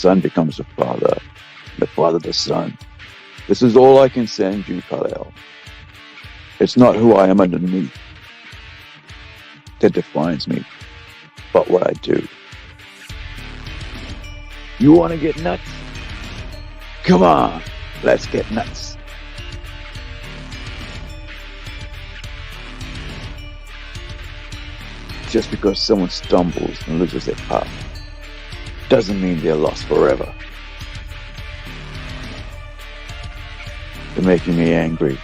son becomes the father the son. This is all I can send you, Kal-El. It's not who I am underneath that defines me, but what I do. You want to get nuts? Come on, let's get nuts. Just because someone stumbles and loses their path doesn't mean they're lost forever. You're making me angry.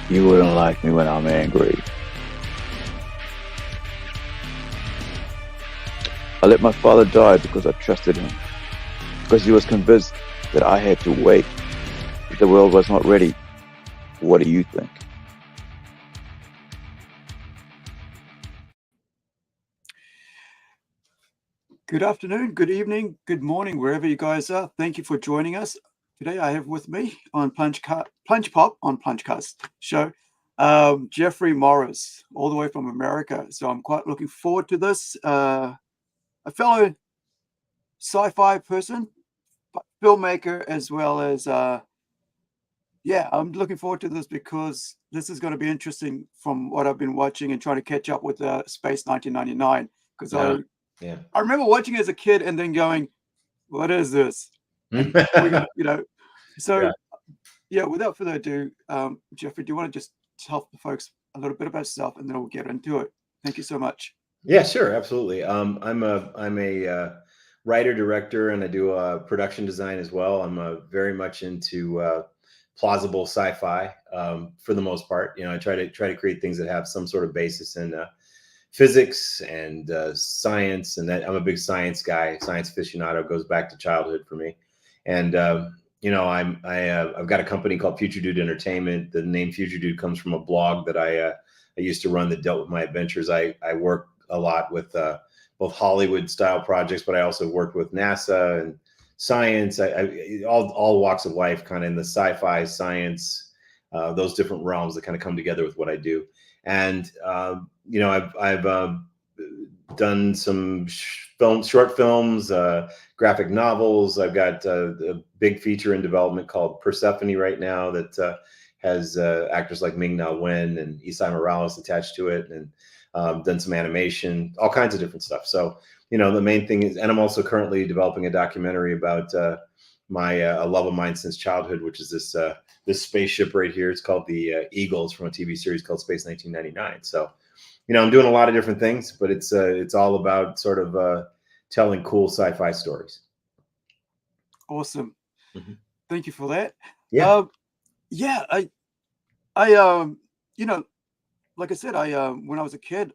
You wouldn't like me when I'm angry. I let my father die because I trusted him, because he was convinced that I had to wait, that the world was not ready. What do you think? Good afternoon, good evening, good morning, wherever you guys are. Thank you for joining us. Today I have with me on Plunge-POP on Plungecast show, Jeffrey Morris, all the way from America. So I'm quite looking forward to this. A fellow sci-fi person, filmmaker, as well as, yeah, I'm looking forward to this because this is going to be interesting from what I've been watching and trying to catch up with Space 1999. Because I remember watching as a kid and then going, what is this? So without further ado, Jeffrey, do you want to just tell the folks a little bit about yourself and then we'll get into it? Thank you so much. Yeah, sure, absolutely. I'm a writer director, and I do production design as well. I'm very much into plausible sci-fi for the most part. I try to create things that have some sort of basis in physics and science, and that I'm a big science guy. Science aficionado, goes back to childhood for me. And I've got a company called FutureDude Entertainment. The name FutureDude comes from a blog that I used to run that dealt with my adventures. I work a lot with both Hollywood style projects, but I also worked with NASA and science. All walks of life, kind of in the sci-fi, science, those different realms that kind of come together with what I do. And I've done some short films, graphic novels. I've got a big feature in development called Persephone right now that has actors like Ming-Na Wen and Isai Morales attached to it, and done some animation, all kinds of different stuff. So, the main thing is, and I'm also currently developing a documentary about my love of mine since childhood, which is this spaceship right here. It's called the Eagles, from a TV series called Space 1999. So, I'm doing a lot of different things, but it's all about sort of telling cool sci-fi stories. Awesome. Mm-hmm. Thank you for that. Yeah. Like I said, when I was a kid,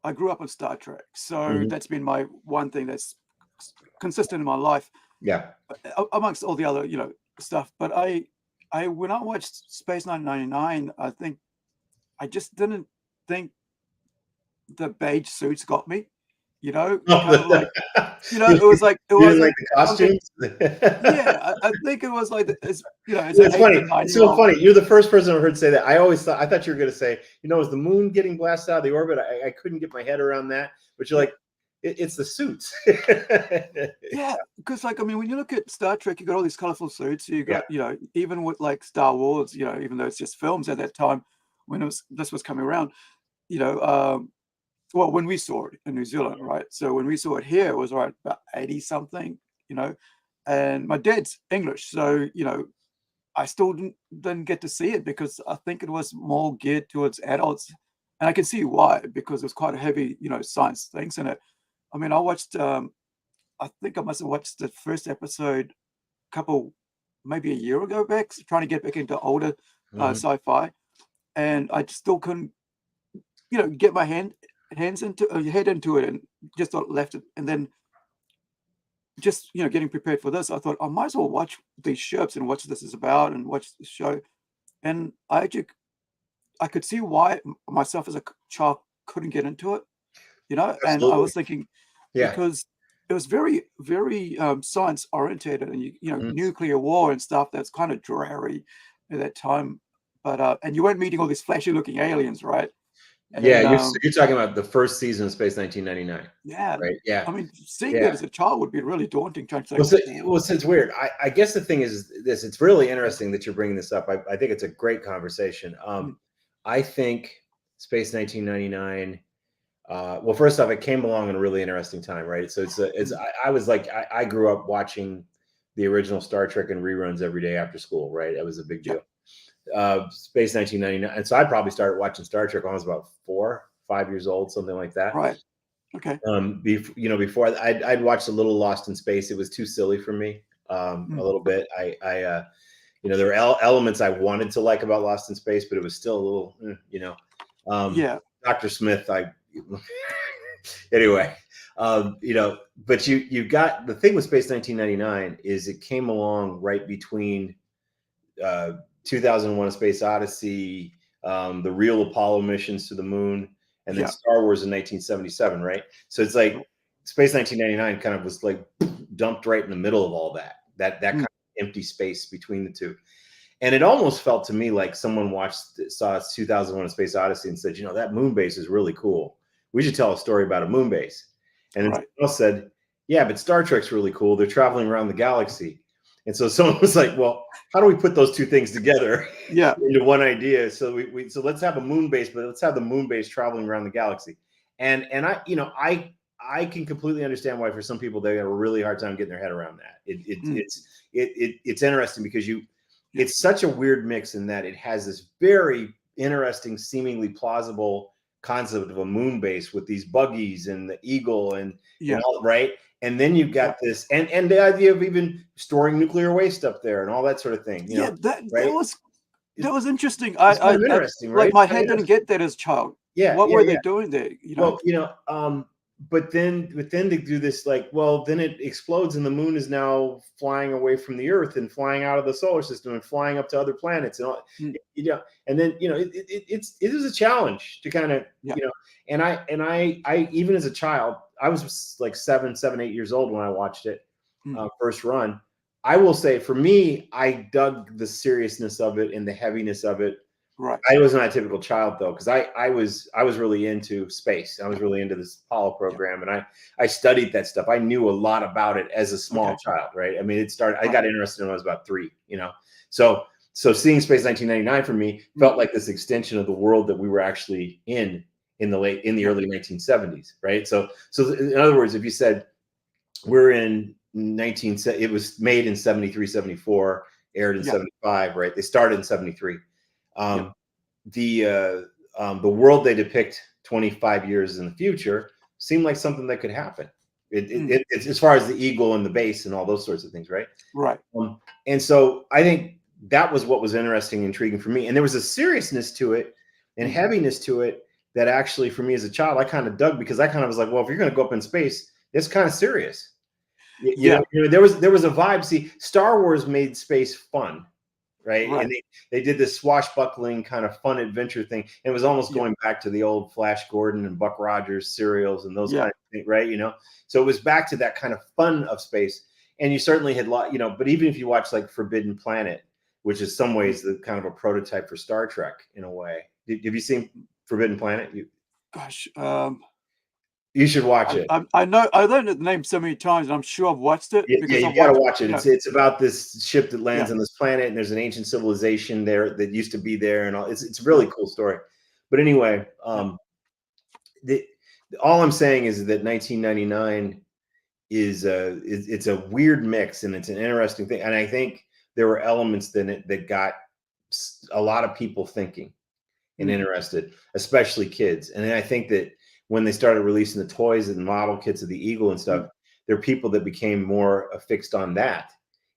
I grew up on Star Trek. So that's been my one thing that's consistent in my life. Yeah. Amongst all the other, stuff. But when I watched Space 999, I think I just didn't think the beige suits got me. Kind of like, it was like the costumes. I think it was like it's funny. It's so funny. You're the first person I've heard say that. I thought you were going to say, is the moon getting blasted out of the orbit? I couldn't get my head around that. But you're like, it's the suits. Yeah, because when you look at Star Trek, you got all these colorful suits. You got even with like Star Wars, even though it's just films at that time when this was coming around, well, when we saw it in New Zealand, right? So when we saw it here, it was about 80 something, and my dad's English. So, I still didn't get to see it because I think it was more geared towards adults. And I can see why, because it was quite a heavy, science things in it. I watched, I think I must have watched the first episode maybe a year ago back, trying to get back into older sci-fi. And I still couldn't, get my head into it, and just left it. And then just getting prepared for this, I thought I might as well watch these ships and watch what this is about and watch the show. And I could see why myself as a child couldn't get into it, Absolutely. And I was thinking, because it was very, very science oriented, and nuclear war and stuff that's kind of dreary at that time. But and you weren't meeting all these flashy looking aliens, right? Yeah, And you're talking about the first season of Space 1999, yeah, right? Yeah, I mean, seeing that yeah. as a child would be really daunting. Trying to say, Well, so, "Oh, well, so it's weird. I guess the thing is this. It's really interesting that you're bringing this up. I think it's a great conversation. mm, I think Space 1999. Well, first off, it came along in a really interesting time, right? So it's mm, I was like I grew up watching the original Star Trek and reruns every day after school, right? That was a big yeah, deal. Space 1999, and so I probably started watching Star Trek when I was about 4, 5 years old, something like that. right, okay, Before I'd watched a little Lost in Space. It was too silly for me, a mm, little bit. There were elements I wanted to like about Lost in Space, but it was still a little, yeah, Dr. Smith. Anyway, but you got the thing with Space 1999 is it came along right between 2001: A Space Odyssey, the real Apollo missions to the moon, and then yeah, Star Wars in 1977, right? So it's like Space 1999 kind of was like dumped right in the middle of all that kind mm, of empty space between the two. And it almost felt to me like someone saw 2001: A Space Odyssey and said, that moon base is really cool. We should tell a story about a moon base. And then right, someone else said, yeah, but Star Trek's really cool. They're traveling around the galaxy. And so someone was like, well, how do we put those two things together yeah, into one idea? So so let's have a moon base, but let's have the moon base traveling around the galaxy. And I can completely understand why for some people they have a really hard time getting their head around that. mm, It's interesting because yeah, it's such a weird mix in that it has this very interesting, seemingly plausible concept of a moon base with these buggies and the eagle and yeah, all, right? And then you've yeah. got this and the idea of even storing nuclear waste up there and all that sort of thing, Yeah, right? that was interesting. It's kind of interesting, right? Like It's my kind of head didn't interesting. get that as a child. Yeah, What yeah, were they yeah. doing there? Well, but then they do this like, well, then it explodes and the moon is now flying away from the Earth and flying out of the solar system and flying up to other planets and all, Mm, and then it is a challenge to kind of yeah, and I even as a child, I was like 7, 8 years old when I watched it mm, first run. I will say for me, I dug the seriousness of it and the heaviness of it. right, I was not a typical child though, because I was really into space. I was yeah, really into this Apollo yeah, program, and I studied that stuff. I knew a lot about it as a small okay, child, right? I mean, it started. I right, got interested when I was about 3, So seeing Space 1999 for me mm, felt like this extension of the world that we were actually in the yeah, early 1970s, right? So in other words, if you said we're in 19, it was made in 73, 74, aired in yeah, 75, right? They started in 73. yeah, Um, the world they depict 25 years in the future seemed like something that could happen. mm, It's as far as the eagle and the base and all those sorts of things, right? right, And so I think that was what was interesting and intriguing for me. And there was a seriousness to it and mm, heaviness to it that actually, for me as a child, I kind of dug because I kind of was like, well, if you're going to go up in space, it's kind of serious. yeah, There was a vibe. See, Star Wars made space fun, right? right, And they did this swashbuckling kind of fun adventure thing. And it was almost yeah, going back to the old Flash Gordon and Buck Rogers serials and those yeah, kind of things, right? So it was back to that kind of fun of space. And you certainly had but even if you watch like Forbidden Planet, which is some mm, ways the kind of a prototype for Star Trek in a way. Have you seen Forbidden Planet? gosh, You should watch it. I know the name so many times, and I'm sure I've watched it Yeah, because you I've got to watched, watch it. It's about this ship that yeah, lands on this planet, and there's an ancient civilization there that used to be there, and all. It's a yeah, really cool story. But anyway, yeah, the, all I'm saying is that 1999 is it's a weird mix, and it's an interesting thing. And I think there were elements in it that got a lot of people thinking and mm, interested, especially kids. And then I think that when they started releasing the toys and model kits of the Eagle and mm, stuff, there are people that became more affixed on that,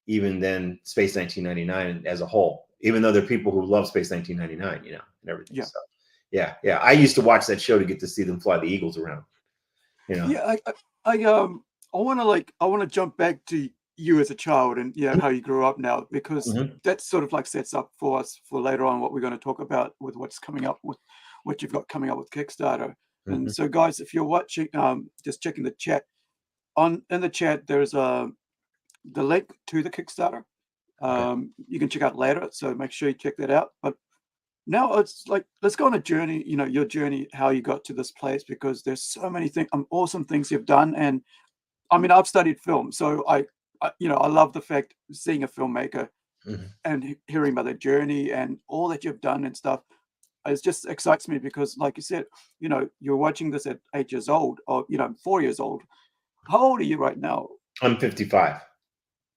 even than Space 1999 as a whole. Even though there are people who love Space 1999, and everything. yeah. So, yeah. I used to watch that show to get to see them fly the Eagles around. Yeah, I want to jump back to you as a child and how you grew up now, because Mhm. that sort of like sets up for us for later on what we're going to talk about with what's coming up with what you've got coming up with Kickstarter. And Mhm. so, guys, if you're watching, just checking the chat. In the chat, there's the link to the Kickstarter. Okay. You can check out later, so make sure you check that out. But now it's like, let's go on a journey, you know, your journey, how you got to this place, because there's so many things, awesome things you've done. And I mean, I've studied film, so you know, I love the fact seeing a filmmaker and hearing about their journey and all that you've done and stuff. It just excites me because, like you said, you know, you're watching this at 8 years old, or, you know, 4 years old. How old are you right now? I'm 55.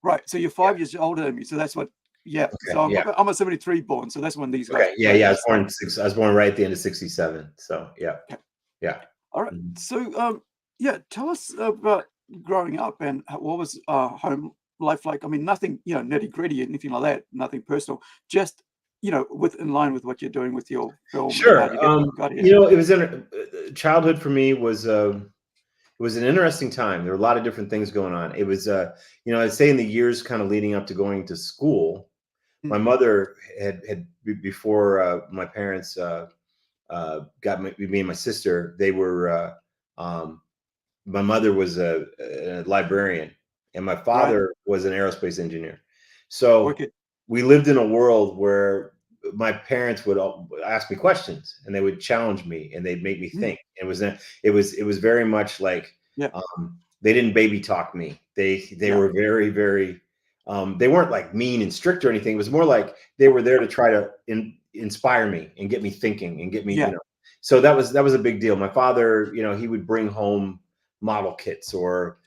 Right. So you're 5 years older than me. So that's what, yeah. Okay, So yeah. I'm a 73 born. So that's when these guys. Okay. Yeah. I was born right at the end of 67. So yeah. Okay. Yeah. All right. So, yeah, tell us about growing up and what was home life like. I mean, nothing, you know, nitty gritty, anything like that. Nothing personal. Just, you know, in line with what you're doing with your film. Sure. And how you got here. You know, it was childhood for me was it was an interesting time. There were a lot of different things going on. It was, you know, I'd say in the years kind of leading up to going to school, my mother had before my parents got me and my sister. They were my mother was a librarian, and my father was an aerospace engineer. So Wicked. we lived in a world where my parents would ask me questions, and they would challenge me, and they'd make me think. It was very much like they didn't baby talk me. They were very, very they weren't like mean and strict or anything. It was more like they were there to try to inspire me and get me thinking and get me, you know. So that was a big deal. My father, you know, he would bring home model kits or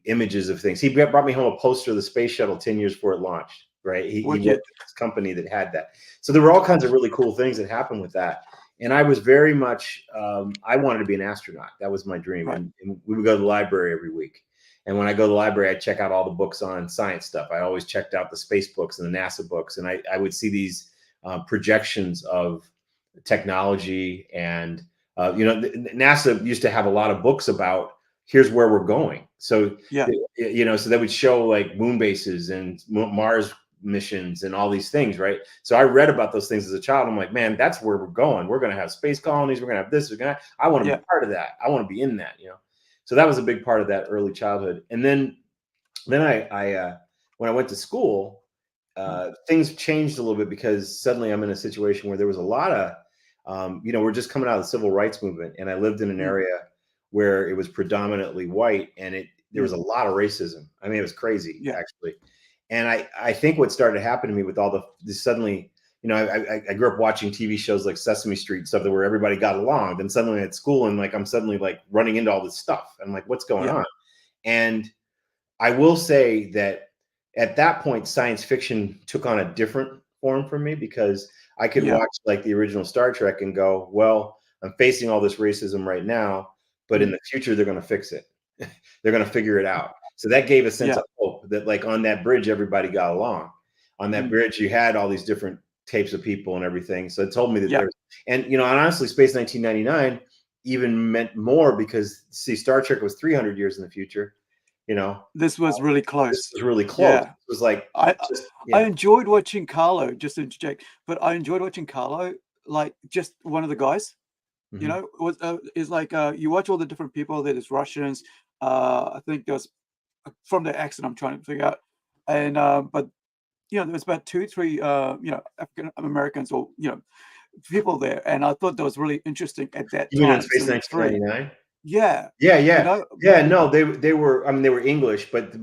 images of things. He brought me home a poster of the space shuttle 10 years before it launched. Right. He worked at this company that had that. So there were all kinds of really cool things that happened with that. And I was very much, I wanted to be an astronaut. That was my dream. And we would go to the library every week. And when I go to the library, I'd check out all the books on science stuff. I always checked out the space books and the NASA books. And I would see these projections of technology. And, you know, NASA used to have a lot of books about here's where we're going. So, you know, so they would show like moon bases and Mars missions and all these things, right? So I read about those things as a child. I'm like, man, that's where we're going. We're going to have space colonies. We're going to have this. I want to be part of that. I want to be in that, you know? So that was a big part of that early childhood. And then I when I went to school, things changed a little bit because suddenly I'm in a situation where there was a lot of, you know, we're just coming out of the civil rights movement, and I lived in an area where it was predominantly white, and there was a lot of racism. I mean, it was crazy, actually. And I think what started to happen to me with all this suddenly, you know, I grew up watching TV shows like Sesame Street, stuff where everybody got along. Then suddenly at school, and like I'm suddenly like running into all this stuff. I'm like, what's going on? And I will say that at that point, science fiction took on a different form for me, because I could watch like the original Star Trek and go, well, I'm facing all this racism right now, but in the future, they're going to fix it. They're going to figure it out. So that gave a sense of hope that like on that bridge, everybody got along. On that bridge, you had all these different types of people and everything. So it told me that there's, and, you know, and honestly, Space 1999 even meant more because, see, Star Trek was 300 years in the future. You know, this was really close. This was really close. It was like, I enjoyed watching Carlo, just to interject, but I enjoyed watching Carlo, like just one of the guys. You know, is like you watch all the different people. There's Russians. I think there's, from the accent I'm trying to figure out, and but you know, there was about 2, 3 you know, African Americans, or you know, people there, and I thought that was really interesting at that time. You mean on Space 1999? Yeah. You know? No, they were, I mean, they were English, but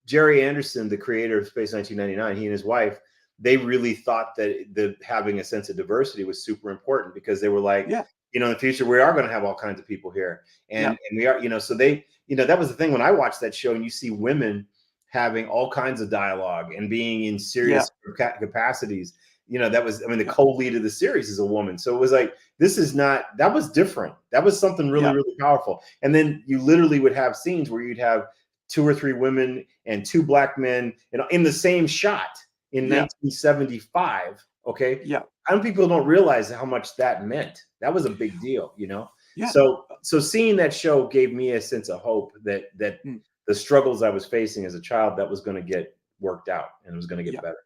Jerry Anderson, the creator of Space 1999, he and his wife, they really thought that having a sense of diversity was super important, because they were like, you know, in the future, we are going to have all kinds of people here. And we are, you know, so they, you know, that was the thing when I watched that show, and you see women having all kinds of dialogue and being in serious capacities. You know, that was, I mean, the co-lead of the series is a woman. So it was like, that was different. That was something really, really powerful. And then you literally would have scenes where you'd have 2 or 3 women and 2 black men, you know, in the same shot in 1975. Okay. I don't, people don't realize how much that meant. That was a big deal, you know? So seeing that show gave me a sense of hope that the struggles I was facing as a child, that was going to get worked out, and it was going to get better.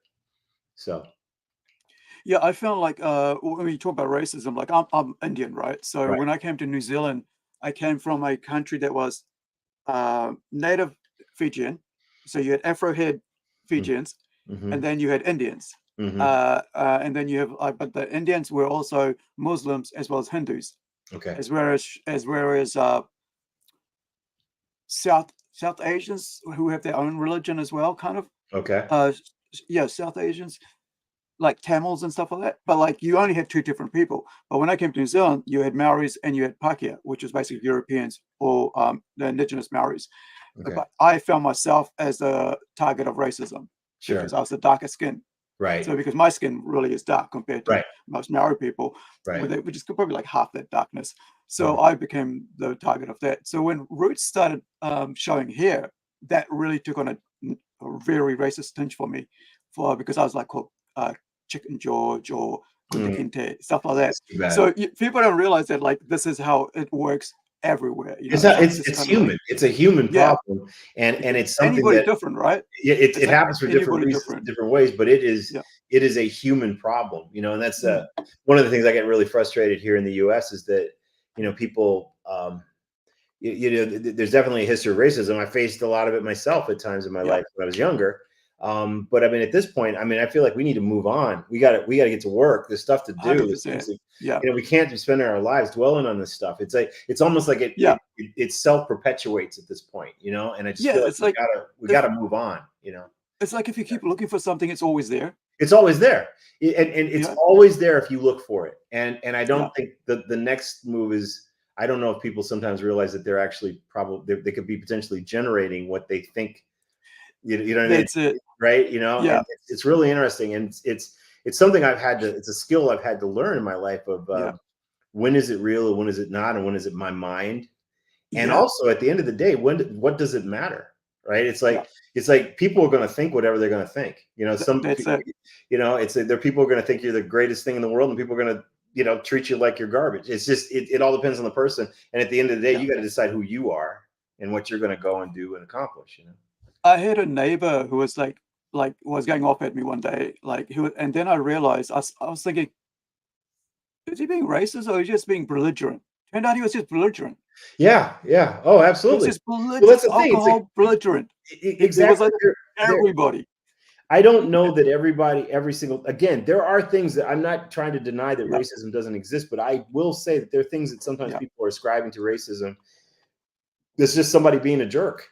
So. Yeah, I found like when you talk about racism, like I'm Indian, right? So when I came to New Zealand, I came from a country that was native Fijian. So you had Afro-head Fijians, and then you had Indians. And then you have, but the Indians were also Muslims as well as Hindus, Okay. as well as South Asians who have their own religion as well, kind of. Okay. Yeah, South Asians, like Tamils and stuff like that. But like you only had two different people. But when I came to New Zealand, you had Maoris and you had Pakeha, which is basically Europeans or the indigenous Maoris. Okay. But I found myself as a target of racism because I was the darker skin. Right. So because my skin really is dark compared to most Maori people, which is probably like half that darkness. So I became the target of that. So when Roots started showing here, that really took on a very racist tinge for me, because I was like called Chicken George or Kunta Kinte, stuff like that. So people don't realize that like this is how it works everywhere. You know? It's human. Like, it's a human problem, and it's something anybody that different, right? It happens for different reasons, different ways, but it is a human problem, you know. And that's one of the things I get really frustrated here in the U.S. is that, you know, people, you know, there's definitely a history of racism. I faced a lot of it myself at times in my life when I was younger. But I mean, at this point, I mean, I feel like we need to move on. We got to get to work. There's stuff to do. You know, we can't be spending our lives dwelling on this stuff. It's like, it's almost like it self-perpetuates at this point, you know. And I just feel like we gotta move on, you know. It's like if you keep looking for something, it's always there. It's always there, and it's always there if you look for it. And I don't think the next move is. I don't know if people sometimes realize that they're actually they could be potentially generating what they think. You know what I mean? That's it. Right? You know, it's really interesting, and it's something it's a skill I've had to learn in my life of when is it real and when is it not, and when is it my mind, and also at the end of the day, what does it matter, right? It's like people are going to think whatever they're going to think, you know. You know, there are people who are going to think you're the greatest thing in the world, and people are going to, you know, treat you like you're garbage. It's just it all depends on the person, and at the end of the day, you got to decide who you are and what you're going to go and do and accomplish, you know. I had a neighbor who was like was going off at me one day, and then I realized I was thinking, is he being racist or is he just being belligerent? Turned out he was just belligerent. Yeah. Oh, absolutely. He was just belligerent. Well, that's the thing. Alcohol, like, belligerent. Exactly. It was like everybody. I don't know that again, there are things that I'm not trying to deny that racism doesn't exist, but I will say that there are things that sometimes people are ascribing to racism. It's just somebody being a jerk.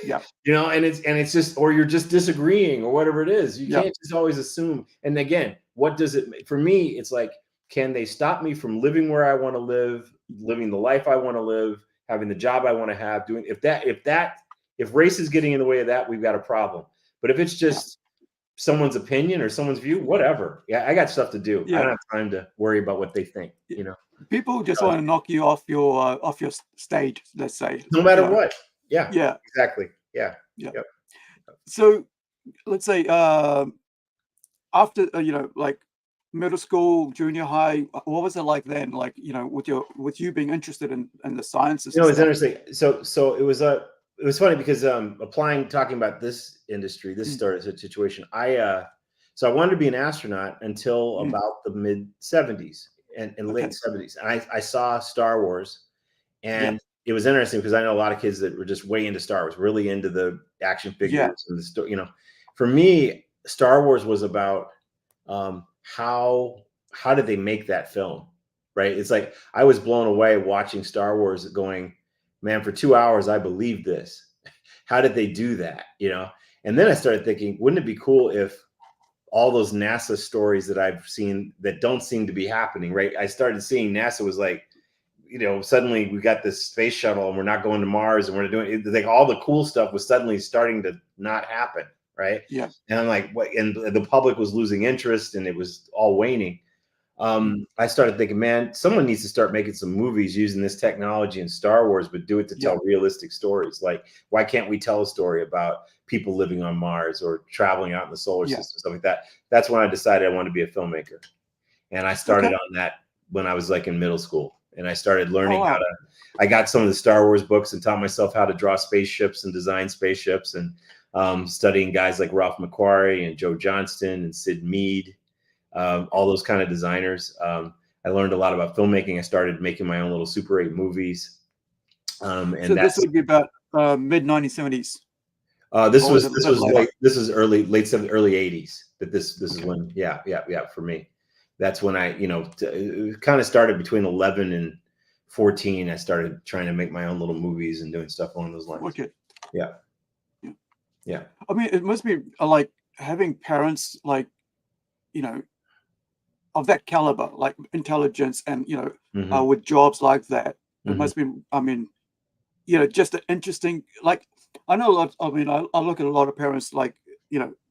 Yeah. You know, and it's just, or you're just disagreeing or whatever it is. You can't just always assume. And again, what does it, for me, it's like, can they stop me from living where I want to live, living the life I want to live, having the job I want to have, doing, if race is getting in the way of that, we've got a problem. But if it's just someone's opinion or someone's view, whatever. Yeah, I got stuff to do. I don't have time to worry about what they think, you know. People just want to knock you off your stage, let's say. No matter what. Yeah. Yeah. Exactly. Yeah. Yep. So let's say after you know, like middle school, junior high, what was it like then? Like, you know, with you being interested in the sciences. You know, it's interesting. So it was funny because talking about this industry, this started situation. So I wanted to be an astronaut until about the mid 70s and late 70s. And I saw Star Wars, and it was interesting because I know a lot of kids that were just way into Star Wars, really into the action figures and the story. You know, for me, Star Wars was about how did they make that film, right? It's like I was blown away watching Star Wars, going, man, for 2 hours I believed this. How did they do that? You know, and then I started thinking, wouldn't it be cool if all those NASA stories that I've seen that don't seem to be happening, right? I started seeing NASA was like, you know, suddenly we got this space shuttle and we're not going to Mars and we're doing it. Like all the cool stuff was suddenly starting to not happen. Right. Yeah. And I'm like, what? And the public was losing interest and it was all waning. I started thinking, man, someone needs to start making some movies using this technology in Star Wars, but do it to tell realistic stories. Like, why can't we tell a story about people living on Mars or traveling out in the solar system, stuff like that? That's when I decided I wanted to be a filmmaker. And I started on that when I was like in middle school. And I started learning I got some of the Star Wars books and taught myself how to draw spaceships and design spaceships, and studying guys like Ralph McQuarrie and Joe Johnston and Sid Mead, all those kind of designers. I learned a lot about filmmaking. I started making my own little Super 8 movies. So this would be about mid 1970s. This Or was a little bit later? late. This is late 70s, early 80s. That this is when, yeah. For me, that's when I, kind of started between 11 and 14. I started trying to make my own little movies and doing stuff along those lines. Okay. Yeah. Yeah. Yeah. I mean, it must be like having parents like, of that caliber, like intelligence and, Mhm. with jobs like that. It Mhm. must be, I mean, just an interesting, like, I know a lot, I mean, I look at a lot of parents, like,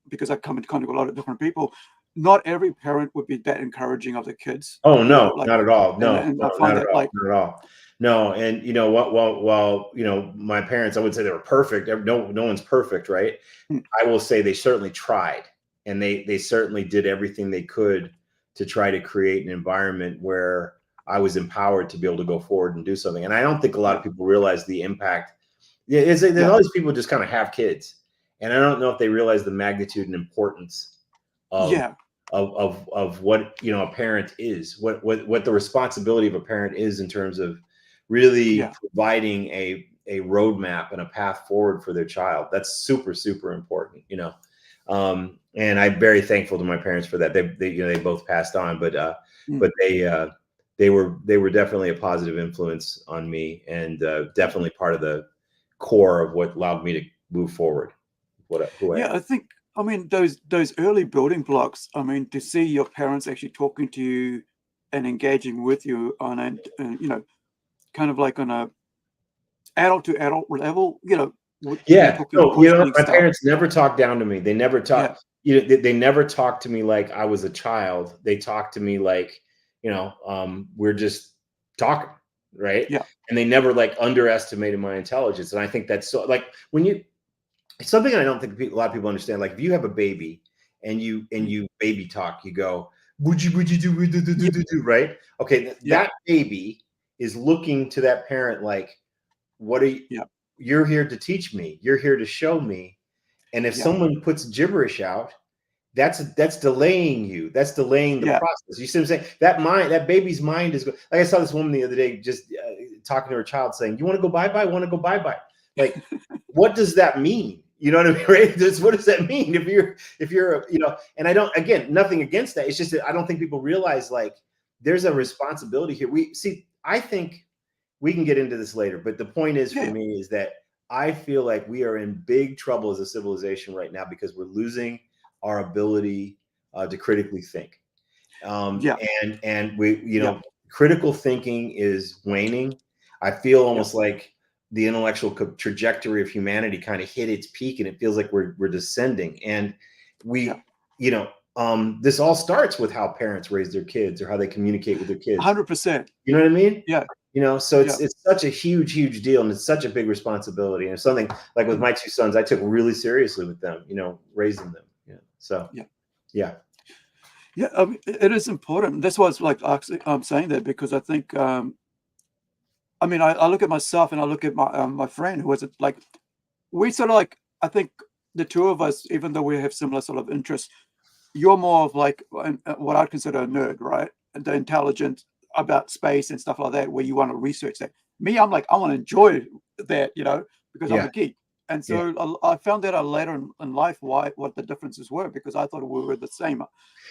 because I come in contact with a lot of different people. Not every parent would be that encouraging of the kids. Oh, no, Like, not at all. and, No, and no, I not find at that, all. like, Not at all. No, and you know what? Well, my parents, I would say they were perfect. No one's perfect, right? mm, I will say they certainly tried, and they certainly did everything they could to try to create an environment where I was empowered to be able to go forward and do something. And I don't think a lot yeah, of people realize the impact. Yeah, there's yeah, all these people just kind of have kids, and I don't know if they realize the magnitude and importance of yeah, what a parent is, what the responsibility of a parent is in terms of really yeah, providing a roadmap and a path forward for their child. That's super important, and I'm very thankful to my parents for that. They both passed on, but mm, they were definitely a positive influence on me, and definitely part of the core of what allowed me to move forward, who I yeah. am. I think, I mean, those early building blocks. I mean, to see your parents actually talking to you and engaging with you on kind of like on a adult to adult level, you're Yeah. talking No, questioning my stuff. parents never talked down to me. They never Yeah, talked, they never talked to me like I was a child. They talked to me like, we're just talking, right? yeah, And they never like underestimated my intelligence. And I think that's so, like, it's something I don't think a lot of people understand. Like, if you have a baby and mm, you baby talk, you go, would you yeah, do, right? Okay, yeah, that baby is looking to that parent like, what are you, yeah, you're here to teach me, you're here to show me. And if yeah, someone puts gibberish out, that's delaying you, that's delaying the yeah, process. You see what I'm saying? That baby's mind is like, I saw this woman the other day just talking to her child saying, you want to go bye-bye, want to go bye-bye, like, what does that mean? You know what I mean? Right? What does that mean? If you're and I don't, again, nothing against that, it's just that I don't think people realize, like, there's a mm, responsibility here. I think we can get into this later, but the point is, for yeah, me, is that I feel like we are in big trouble as a civilization right now because we're losing our ability to critically think. yeah, And we, yeah, critical thinking is waning. I feel yeah, almost like the intellectual trajectory of humanity kind of hit its peak, and it feels like we're descending. And yeah, we, this all starts with how parents raise their kids or how they communicate with their kids. 100%. You know what I mean? Yeah, So yeah, it's such a huge deal, and it's such a big responsibility. And it's something like with mm, my two sons, I took really seriously with them, raising them. Yeah. So yeah. yeah. Yeah, I mean, it is important. That's why it's like actually I'm saying that because I think I mean I look at myself and I look at my friend who was like we sort of like I think the two of us, even though we have similar sort of interests, you're more of like what I'd consider a nerd, right? And the intelligent about space and stuff like that, where you want to research that. Me, I'm like I want to enjoy that, because I'm Yeah. a geek. And Yeah. so I found that out later in life what the differences were because I thought we were the same.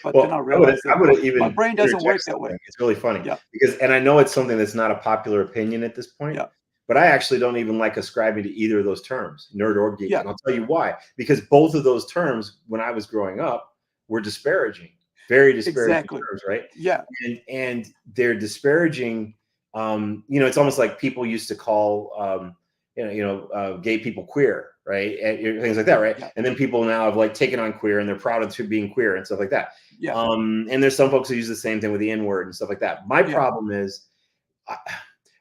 But then Well, I I would realized that I would my even brain doesn't interject work that way. something. It's really funny Yeah, because, and I know it's something that's not a popular opinion at this point, yeah, but I actually don't even like ascribing to either of those terms, nerd or geek. yeah, And I'll tell you why. Because both of those terms, when I was growing up, were disparaging, very disparaging exactly. terms, right? Yeah, And they're disparaging. It's almost like people used to call gay people queer, right? And things like that, right? yeah, And then people now have like taken on queer and they're proud of being queer and stuff like that. yeah, And there's some folks who use the same thing with the N word and stuff like that. My yeah, problem is,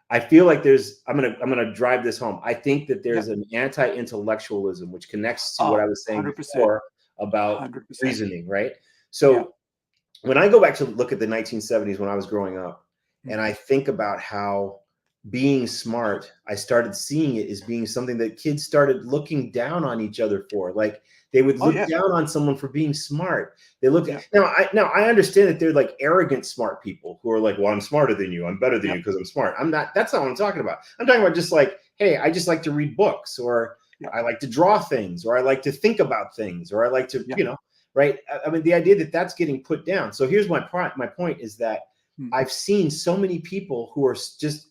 I feel like I'm gonna drive this home. I think that yeah. there's an anti-intellectualism which connects to what I was saying 100%, before about 100%. reasoning, right? Yeah, So when I go back to look at the 1970s when I was growing up, mm, and I think about how being smart, I started seeing it as being something that kids started looking down on each other for. Like, they would oh look yeah, down on someone for being smart. They look yeah, at now I understand that they're like arrogant smart people who are like, well, I'm smarter than you, I'm better than yeah, you because I'm smart. I'm not. That's not what I'm talking about. I'm talking about just like, hey, I just like to read books, or I like to draw things, or I like to think about things, or I like to, Yeah. you know, right? I mean, the idea that that's getting put down. So here's my point is that I've seen so many people who are just,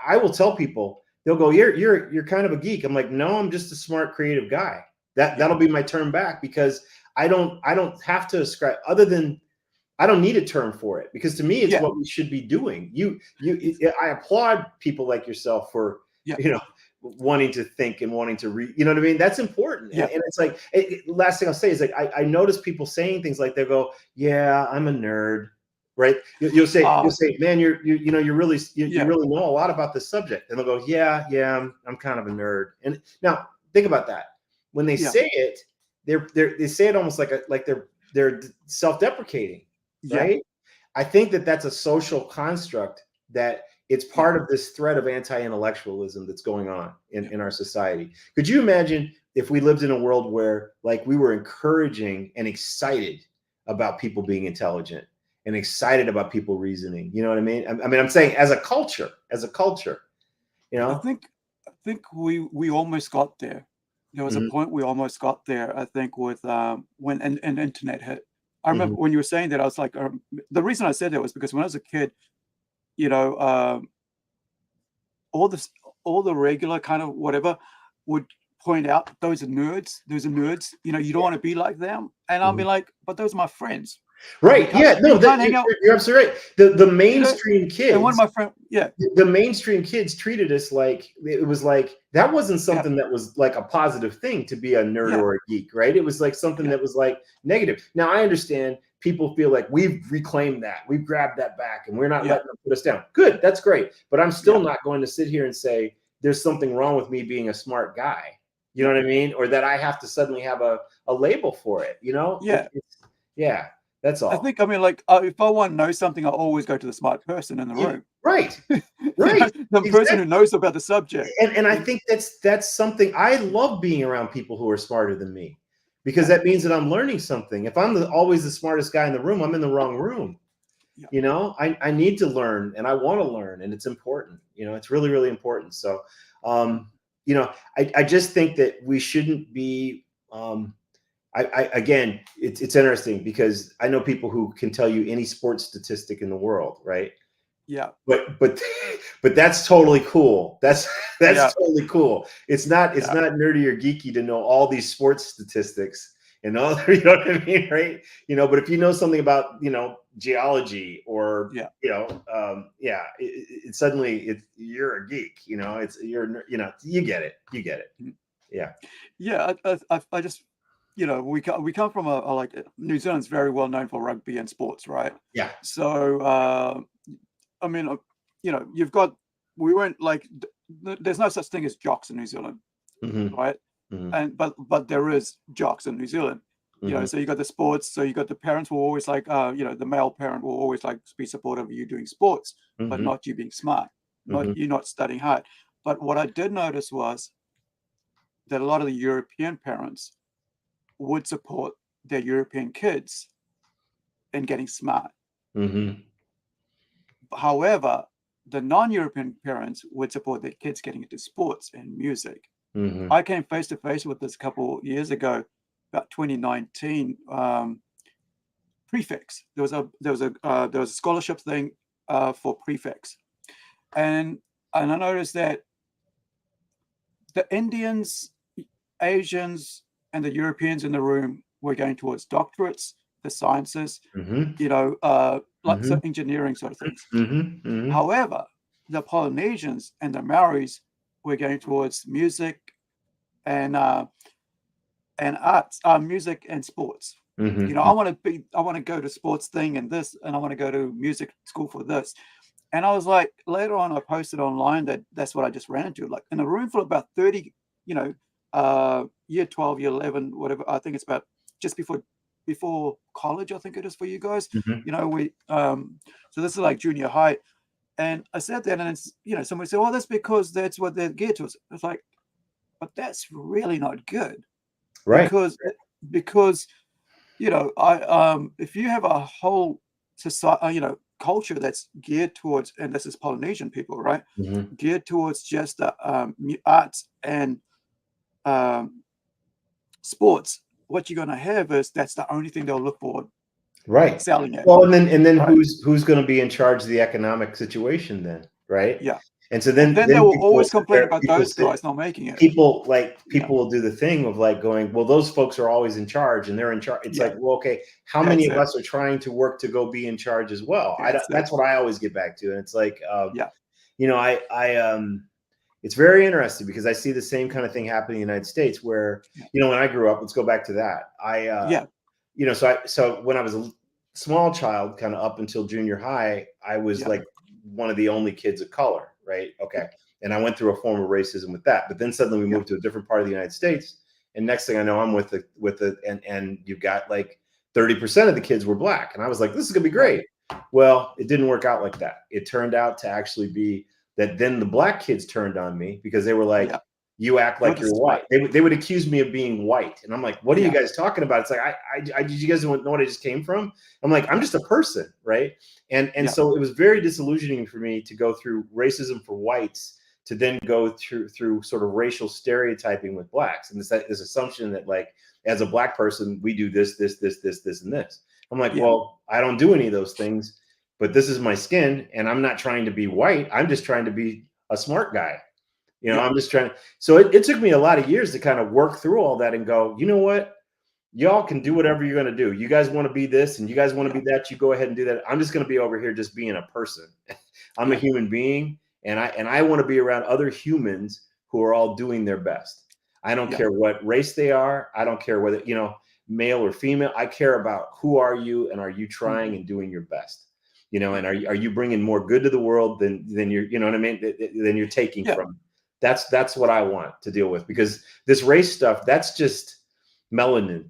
I will tell people, they'll go, you're kind of a geek. I'm like, no, I'm just a smart, creative guy. That'll be my term back, because I don't have to ascribe, other than, I don't need a term for it, because to me, it's what we should be doing. I applaud people like yourself for, you know, wanting to think and wanting to read, you know what I mean? That's important. And it's like, last thing I'll say is, like, I notice people saying things like, they go, yeah, I'm a nerd, right? You'll say, man, you really know a lot about this subject. And they'll go, yeah, I'm kind of a nerd. And now think about that. When they say it, they say it almost like they're self-deprecating. Right? I think that that's a social construct, that it's part of this thread of anti-intellectualism that's going on in our society. Could you imagine if we lived in a world where, like, we were encouraging and excited about people being intelligent and excited about people reasoning? You know what I mean? I mean, I'm saying as a culture, you know? I think we almost got there. There was a point we almost got there, I think, with when an internet hit. I remember when you were saying that, I was like, the reason I said that was because when I was a kid, you know, all the regular kind of whatever would point out, those are nerds, you know, you don't want to be like them. And I'll be like, but those are my friends. Right. Yeah. No, you're absolutely right. The mainstream kids. And one of my friends, the mainstream kids treated us like, it was like, that wasn't something that was like a positive thing to be a nerd or a geek, right? It was like something that was like negative. Now, I understand people feel like we've reclaimed that, we've grabbed that back, and we're not letting them put us down. Good. That's great. But I'm still not going to sit here and say there's something wrong with me being a smart guy. You know what I mean? Or that I have to suddenly have a label for it, you know? Yeah. That's all. I think, I mean, like, if I want to know something, I always go to the smart person in the room. Right. Right. The person who knows about the subject. And I think that's something, I love being around people who are smarter than me, because that means that I'm learning something. If I'm always the smartest guy in the room, I'm in the wrong room. You know, I need to learn, and I want to learn, and it's important. You know, it's really, really important. So, you know, I just think that we shouldn't be, again, it's interesting, because I know people who can tell you any sports statistic in the world, right? Yeah. But that's totally cool. That's totally cool. It's not nerdy or geeky to know all these sports statistics and all, you know what I mean, right? You know, but if you know something about, you know, geology or you know, suddenly you're a geek. You know, you know, you get it. Yeah. I just, you know, we come from a like, New Zealand's very well known for rugby and sports, right? Yeah. So I mean, you know, we weren't like, there's no such thing as jocks in New Zealand, right? And but there is jocks in New Zealand, you know. So you got the sports, so you got the parents will always like, you know, the male parent will always like be supportive of you doing sports, but not you being smart, not you not studying hard. But what I did notice was that a lot of the European parents would support their European kids in getting smart. However, the non-European parents would support their kids getting into sports and music. I came face to face with this a couple years ago, about 2019. Prefects. There was a scholarship thing for prefects, and I noticed that the Indians, Asians, and the Europeans in the room were going towards doctorates, the sciences, you know, like some engineering sort of things. However, the Polynesians and the Maoris were going towards music and arts, music and sports. You know, I want to go to sports thing and this, and I want to go to music school for this. And I was like, later on, I posted online that's what I just ran into. Like in a room full of about 30, you know, year 12, year 11, whatever. I think it's about just before college, I think it is for you guys. You know, so this is like junior high. And I said that, and it's, you know, somebody said, well, that's because that's what they're geared to. It's like, but that's really not good. Right. Because, you know, if you have a whole society, you know, culture that's geared towards, and this is Polynesian people, right? Geared towards just the arts and sports, what you're going to have is that's the only thing they'll look for Right. selling it. Well, and then right? who's going to be in charge of the economic situation then, right? Yeah. And so then they will people always sit complain there, about people those sit- guys not making it. people Yeah. will do the thing of like going, well, those folks are always in charge and they're in charge. It's Yeah. like, well, okay, how many of That's us are trying to work to go be in charge as well? That's That's it. what I always get back to. And it's like, Yeah. you know, it's very interesting because I see the same kind of thing happening in the United States where, you know, when I grew up, let's go back to that. You know, so when I was a small child, kind of up until junior high, I was like one of the only kids of color, right? Okay. And I went through a form of racism with that. But then suddenly we moved to a different part of the United States. And next thing I know, I'm and you've got like 30% of the kids were black. And I was like, this is gonna be great. Well, it didn't work out like that. It turned out to actually be that then the black kids turned on me because they were like, you act like you're white. They would accuse me of being white. And I'm like, what are you guys talking about? It's like, did you guys know what I just came from? I'm like, I'm just a person, right? And so it was very disillusioning for me to go through racism for whites to then go through sort of racial stereotyping with blacks. And this assumption that like, as a black person, we do this, and this. I'm like, well, I don't do any of those things, but this is my skin and I'm not trying to be white. I'm just trying to be a smart guy. You know, I'm just trying to, so it took me a lot of years to kind of work through all that and go, you know what, y'all can do whatever you're going to do. You guys want to be this and you guys want to be that, you go ahead and do that. I'm just going to be over here just being a person. I'm a human being and I want to be around other humans who are all doing their best. I don't care what race they are. I don't care whether, you know, male or female. I care about who are you and are you trying and doing your best, you know, and are you bringing more good to the world than you're, you know what I mean? Than you're taking from. That's what I want to deal with because this race stuff, that's just melanin,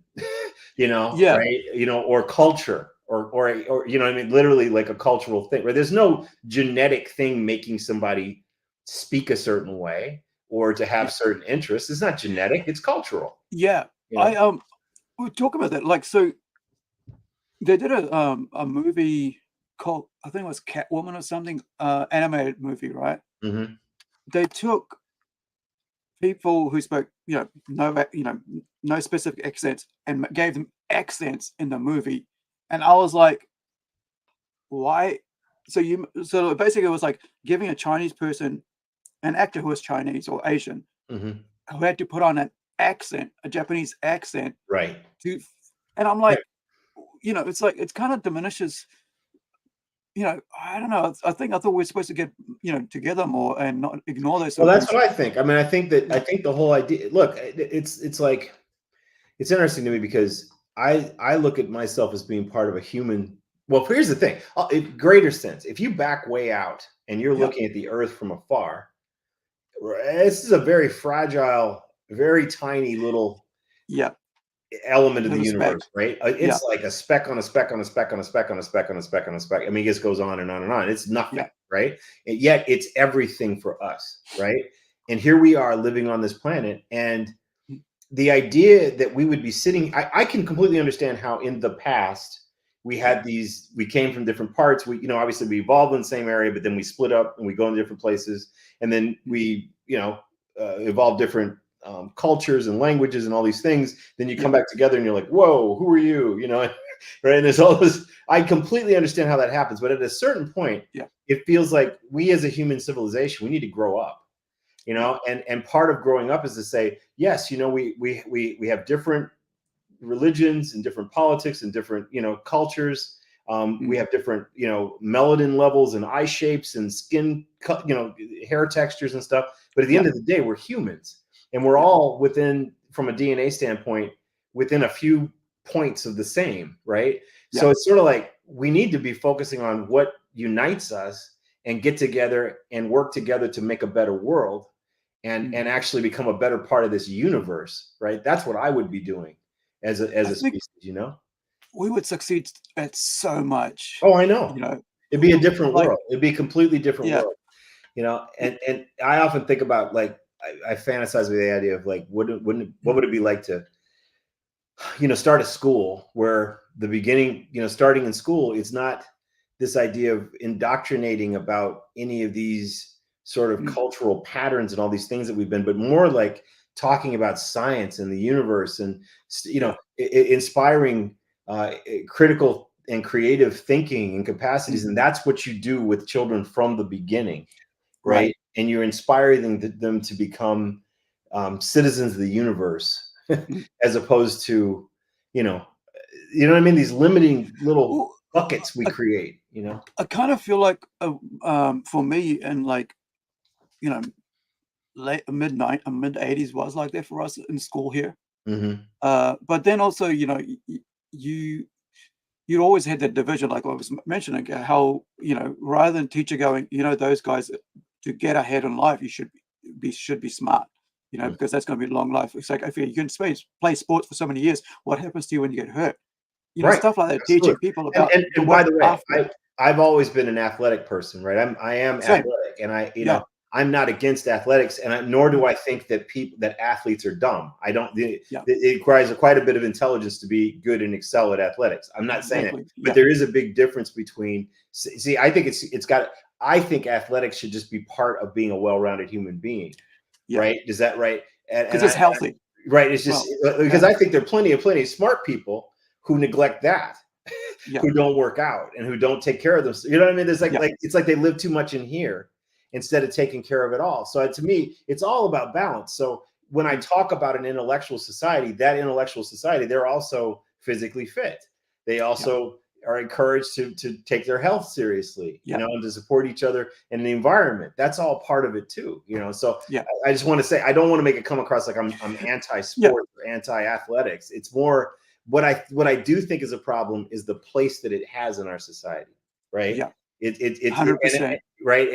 you know, right? You know, or culture or, you know what I mean? Literally like a cultural thing where there's no genetic thing making somebody speak a certain way or to have certain interests. It's not genetic, it's cultural. Yeah. You know? We talk about that. Like, so they did a movie called, I think it was Catwoman or something, animated movie, right? Mm-hmm. They took people who spoke, no specific accents and gave them accents in the movie. And I was like, why? So basically it was like giving a Chinese person, an actor who was Chinese or Asian, who had to put on an accent, a Japanese accent. Right. And I'm like, you know, it's like, it kind of diminishes, you know, I don't know. I thought we were supposed to get, you know, together more and not ignore those. Well, that's what I think. I mean, I think the whole idea, look, it's like, it's interesting to me because I look at myself as being part of a human. Well, here's the thing, in greater sense, if you back way out and you're looking at the earth from afar, this is a very fragile, very tiny little element of the universe, right? It's like a speck on a speck on a speck on a speck on a speck on a speck on a speck. I mean, it just goes on and on and on. It's nothing, right? And yet it's everything for us, right? And here we are living on this planet. And the idea that we would be sitting, I can completely understand how in the past we had we came from different parts. We, you know, obviously we evolved in the same area, but then we split up and we go in different places. And then we, you know, evolved different cultures and languages and all these things. Then you come back together and you're like, whoa, who are you? You know, right? And there's all this, I completely understand how that happens. But at a certain point, it feels like we as a human civilization, we need to grow up. You know, and part of growing up is to say, yes, you know, we have different religions and different politics and different, you know, cultures. We have different, you know, melanin levels and eye shapes and skin, you know, hair textures and stuff. But at the end of the day, we're humans and we're all within, from a DNA standpoint, within a few points of the same, right? So it's sort of like we need to be focusing on what unites us and get together and work together to make a better world and actually become a better part of this universe, right? That's what I would be doing as a species, you know? We would succeed at so much. Oh, I know. You know, it'd be a different world. It'd be a completely different world, you know? And I often think about, like, I fantasize with the idea of like, what would it be like to, you know, start a school where the beginning, you know, starting in school, it's not this idea of indoctrinating about any of these sort of cultural patterns and all these things that we've been, but more like talking about science and the universe, and inspiring critical and creative thinking and capacities. And that's what you do with children from the beginning, right? And you're inspiring them to become citizens of the universe, as opposed to, you know what I mean? These limiting little buckets we create, you know? I kind of feel like, for me, and like, you know, mid 80s was like that for us in school here. But then also, you know, you always had that division, like I was mentioning, how, you know, rather than teacher going, you know, those guys, to get ahead in life, you should be smart, you know, because that's going to be a long life. It's like, if you can play sports for so many years, what happens to you when you get hurt? You know, stuff like that. Absolutely. Teaching people about. And by the way, I've always been an athletic person, right? I am Same. athletic, and you know, I'm not against athletics, and nor do I think that athletes are dumb. I don't. It requires quite a bit of intelligence to be good and excel at athletics. I'm not saying it, but there is a big difference between. See, I think I think athletics should just be part of being a well-rounded human being, right? Is that right? Because it's healthy, right? It's just because I think there are plenty of smart people who neglect that. Who don't work out and who don't take care of them. You know what I mean? There's like it's like they live too much in here instead of taking care of it all. So to me, it's all about balance. So when I talk about an intellectual society, they're also physically fit. They also are encouraged to take their health seriously, you know, and to support each other in the environment. That's all part of it too, you know. So I just want to say, I don't want to make it come across like I'm anti-sport or anti-athletics. It's more, what I do think is a problem is the place that it has in our society, right? It's 100%, right.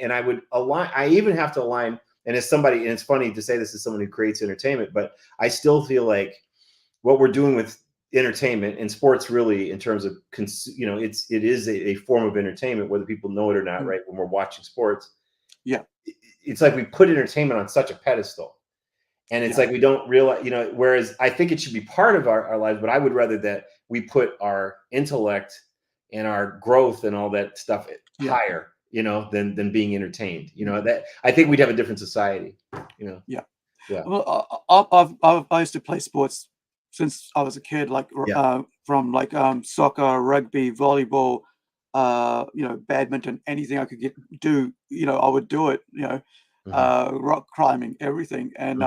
And I would align. I even have to align. And as somebody, and it's funny to say this as someone who creates entertainment, but I still feel like what we're doing with entertainment and sports, really, in terms of you know, it is a form of entertainment, whether people know it or not, right? When we're watching sports, it's like we put entertainment on such a pedestal. And it's like we don't realize, you know, whereas I think it should be part of our lives, but I would rather that we put our intellect and our growth and all that stuff higher, you know, than being entertained. You know, that I think we'd have a different society, you know. Well, I used to play sports since I was a kid, like from like soccer, rugby, volleyball, you know, badminton, anything I could do, you know, I would do it, you know. Rock climbing, everything, and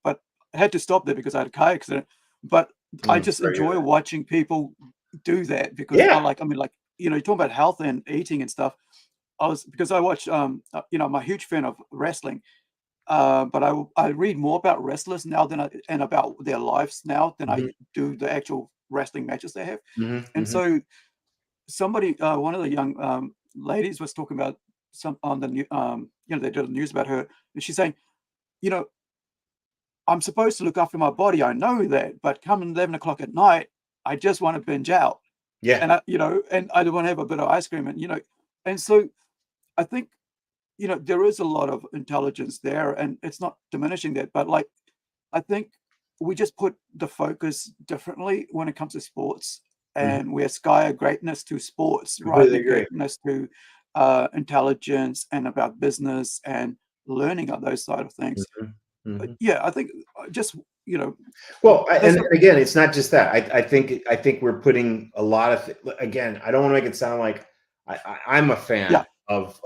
but I had to stop there because I had a car accident. But I just enjoy watching people do that, because I mean, like, you know, you talk about health and eating and stuff. Because I watch, you know, I'm a huge fan of wrestling, but I read more about wrestlers now and about their lives now than I do the actual wrestling matches they have. And so somebody, one of the young ladies was talking about on the new, you know, they did the news about her, and she's saying, you know, I'm supposed to look after my body, I know that, but come 11 o'clock at night, I just want to binge out, and you know, and I want to have a bit of ice cream, and you know, and so I think, you know, there is a lot of intelligence there, and it's not diminishing that, but like, I think we just put the focus differently when it comes to sports, and we aspire greatness to sports rather than greatness to intelligence and about business and learning of those side of things. But I think just, you know, well, and again, it's not just that. I think we're putting a lot of again, I don't want to make it sound like I'm a fan of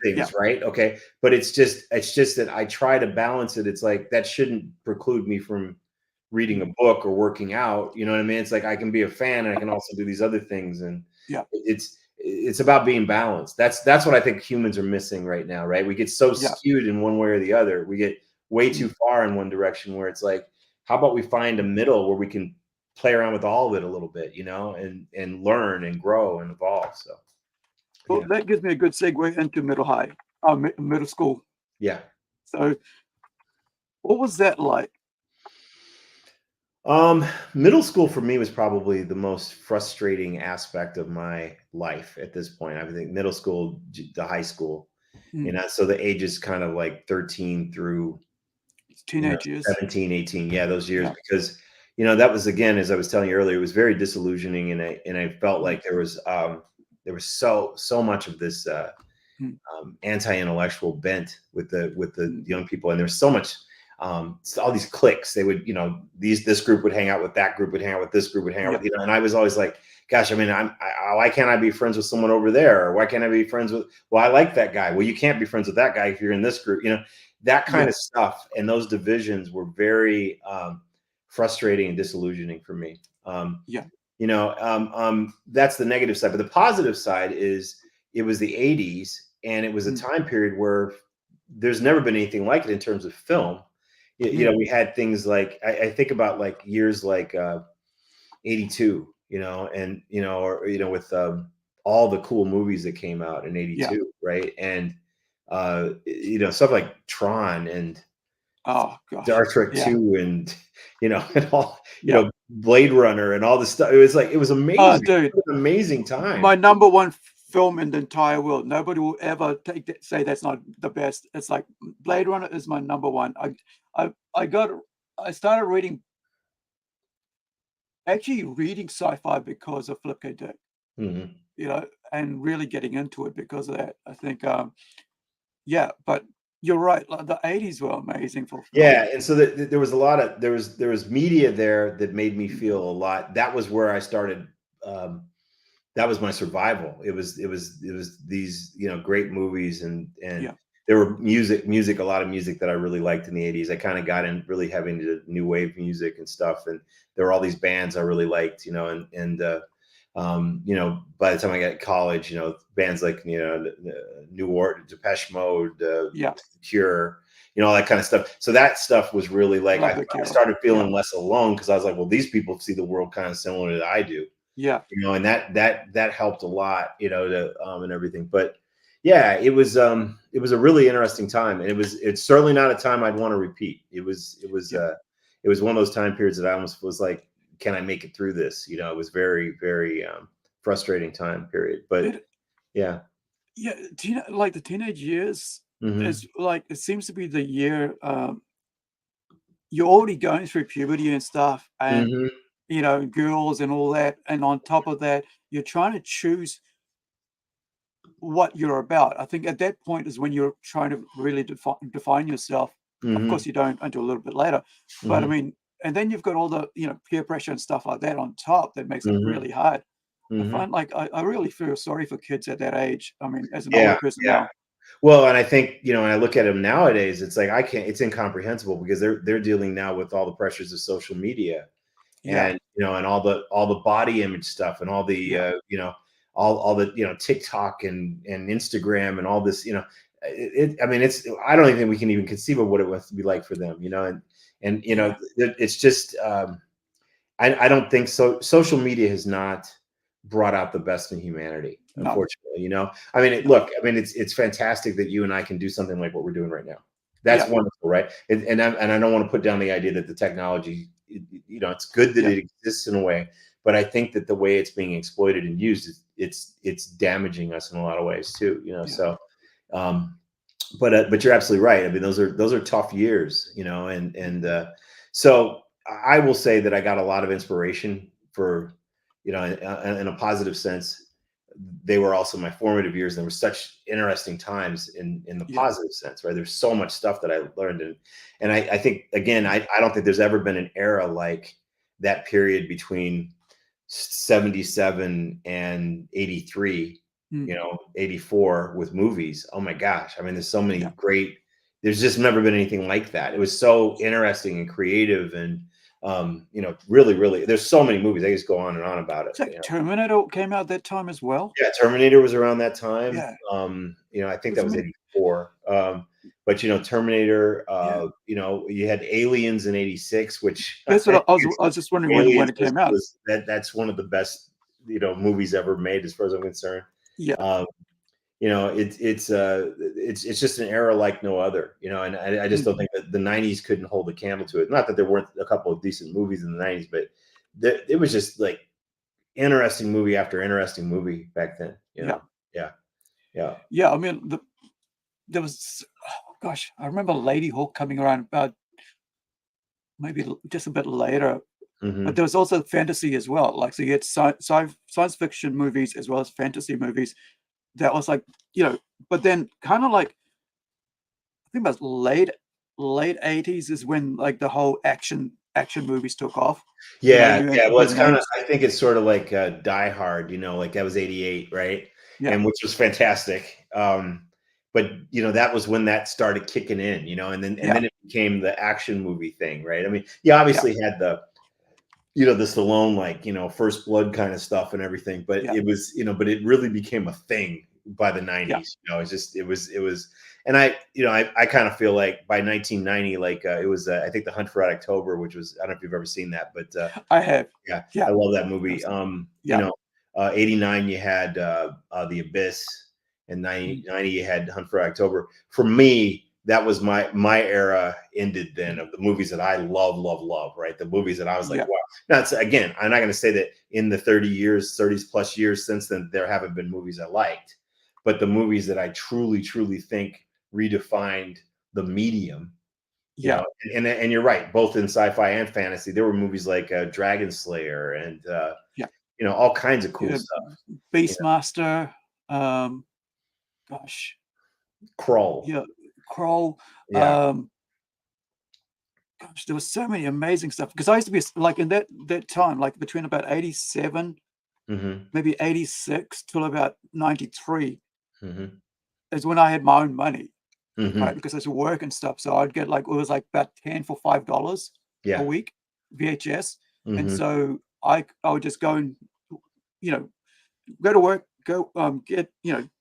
things, right? Okay, but it's just that I try to balance it. It's like that shouldn't preclude me from reading a book or working out. You know what I mean? It's like I can be a fan and I can also do these other things, and it's about being balanced. That's what I think humans are missing right now, right? We get so skewed in one way or the other. We get way too far in one direction, where it's like, how about we find a middle where we can play around with all of it a little bit, you know, and learn and grow and evolve. So well, that gives me a good segue into middle school. So what was that like? Middle school for me was probably the most frustrating aspect of my life at this point. I think middle school, the high school, you know, so the ages kind of like 13 through teenage years, 17, 18. Yeah, those years, because, you know, that was, again, as I was telling you earlier, it was very disillusioning. And I felt like there was so much of this anti-intellectual bent with the young people. And there's so much, all these cliques. They would, this group would hang out with that group, would hang out with this group, would hang out with, and I was always like, gosh, I mean, why can't I be friends with someone over there? Or why can't I be friends with, well, I like that guy. Well, you can't be friends with that guy if you're in this group, that kind of stuff. And those divisions were very frustrating and disillusioning for me. That's the negative side. But the positive side is it was the 80s, and it was a time period where there's never been anything like it in terms of film. We had things like, I think about like years like 82, and, with all the cool movies that came out in 82, right? And, stuff like Tron and Star Trek 2 and, and all, Blade Runner and all this stuff. It was amazing. Dude, it was an amazing time. My number one film in the entire world. Nobody will ever say that's not the best. It's like Blade Runner is my number one. I started reading Sci-Fi because of Flip K. Dick, and really getting into it because of that. I think, but you're right. Like, the 80s were amazing for film. Yeah, and so there was a lot of there was media there that made me feel a lot. That was where I started. That was my survival. It was these great movies and there were a lot of music that I really liked in the 80s. I kind of got in really heavy into new wave music and stuff, and there were all these bands I really liked, and by the time I got to college, bands like New Order, Depeche Mode, Cure, all that kind of stuff. So that stuff was really like I started feeling less alone, because I was like, well, these people see the world kind of similar to I do. Yeah. And that helped a lot, and everything. But yeah, it was a really interesting time, and it's certainly not a time I'd want to repeat. It was one of those time periods that I almost was like, can I make it through this? It was very, very frustrating time period. But yeah. Like the teenage years is like, it seems to be the year you're already going through puberty and stuff, and girls and all that, and on top of that, you're trying to choose what you're about. I think at that point is when you're trying to really define yourself. Of course, you don't until a little bit later, but I mean, and then you've got all the peer pressure and stuff like that on top that makes it really hard. I find like I really feel sorry for kids at that age. I mean, as an older person now. Well, and I think, when I look at them nowadays, it's like it's incomprehensible, because they're dealing now with all the pressures of social media. And and all the body image stuff, and all the all the TikTok and Instagram and all this, I mean, I don't even think we can even conceive of what it was to be like for them, and it's just I don't think so. Social media has not brought out the best in humanity, unfortunately. I mean, look, I mean, it's fantastic that you and I can do something like what we're doing right now. That's wonderful, right? And I don't want to put down the idea that the technology, it's good that it exists in a way, but I think that the way it's being exploited and used, it's damaging us in a lot of ways too. So, but you're absolutely right. I mean, those are tough years, and so I will say that I got a lot of inspiration for, in a positive sense. They were also my formative years. And there were such interesting times in the positive sense, right? There's so much stuff that I learned. And I think, again, I don't think there's ever been an era like that period between 77 and 83, 84 with movies. Oh my gosh. I mean, there's so many there's just never been anything like that. It was so interesting and creative, and really, really, there's so many movies. I just go on and on about it. So Terminator came out that time as well. Yeah, Terminator was around that time. Yeah. I think that was 84. But Terminator. You had Aliens in 86, which that's what I was just wondering when it came out. That's one of the best movies ever made, as far as I'm concerned. Yeah. It's just an era like no other, and I just don't think that the 90s couldn't hold a candle to it. Not that there weren't a couple of decent movies in the 90s, but it was just like interesting movie after interesting movie back then. Yeah. I mean, there was, I remember Lady Hawk coming around about maybe just a bit later. But there was also fantasy as well. Like, so you had science fiction movies as well as fantasy movies. That was like, but then kind of like, I think it was late late 80s is when like the whole action movies took off. Yeah, You had yeah. the Well, big it's kind of. names. I think it's sort of like Die Hard. Like that was '88, right? Yeah, And which was fantastic. But that was when that started kicking in. And yeah, then it became the action movie thing, right? I mean, you yeah, obviously had the Stallone, like, First Blood kind of stuff and everything, but yeah, it was, but it really became a thing by the yeah, 90s. It was, and I kind of feel like by 1990, like it was, I think The Hunt for Red October, which was, I don't know if you've ever seen that, but I have. yeah, I Yeah, love that movie. yeah, 89, you had The Abyss, and mm, 90 you had Hunt for October. For me, that was my era ended then of the movies that I love, right? The movies that I was like, yeah, wow. Now, again, I'm not going to say that in the 30 plus years since then, there haven't been movies I liked, but the movies that I truly think redefined the medium, yeah, and you're right, both in sci-fi and fantasy, there were movies like Dragon Slayer and yeah. all kinds of cool Yeah, stuff. Beastmaster. Gosh, Krull, yeah, Kroll. yeah. Um, gosh, there was so many amazing stuff because I used to be like in that time, like between about 87, Hmm. maybe 86 till about 93 Hmm. is when I had my own money, right? Hmm. Because I used to work and stuff. So I'd get like, it was like about 10 for $5 a Yeah. week, VHS. And Hmm. so I would just go and, you know, go to work, go get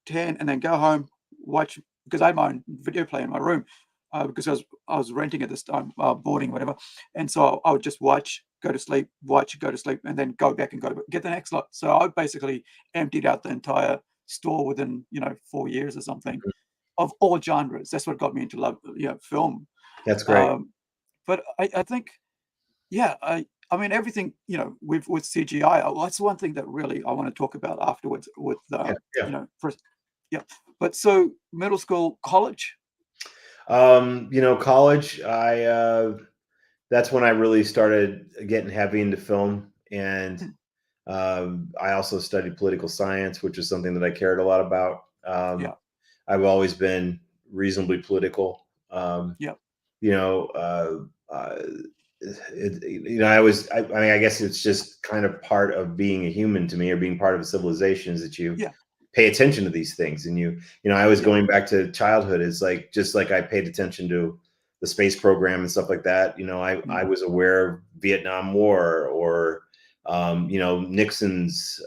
10, and then go home, watch, because I had my own video player in my room, because I was renting at this time, boarding, whatever. And so I would just watch, go to sleep, watch, go to sleep, and then go back and get the next lot. So I basically emptied out the entire store within 4 years or something, of all genres. That's what got me into love, film. That's great. Um, but I think, yeah, I mean everything, with CGI. That's one thing that really I want to talk about afterwards with, Yeah, yeah. first, yeah. But so middle school, college. College, that's when I really started getting heavy into film, and Mm, I also studied political science, which is something that I cared a lot about. yeah, I've always been reasonably political. yeah, You know, I mean, I guess it's just kind of part of being a human to me, or being part of a civilization, is that you yeah, pay attention to these things. And I was yeah, going back to childhood. It's like, just like I paid attention to the space program and stuff like that. I mm, was aware of Vietnam War, or Nixon's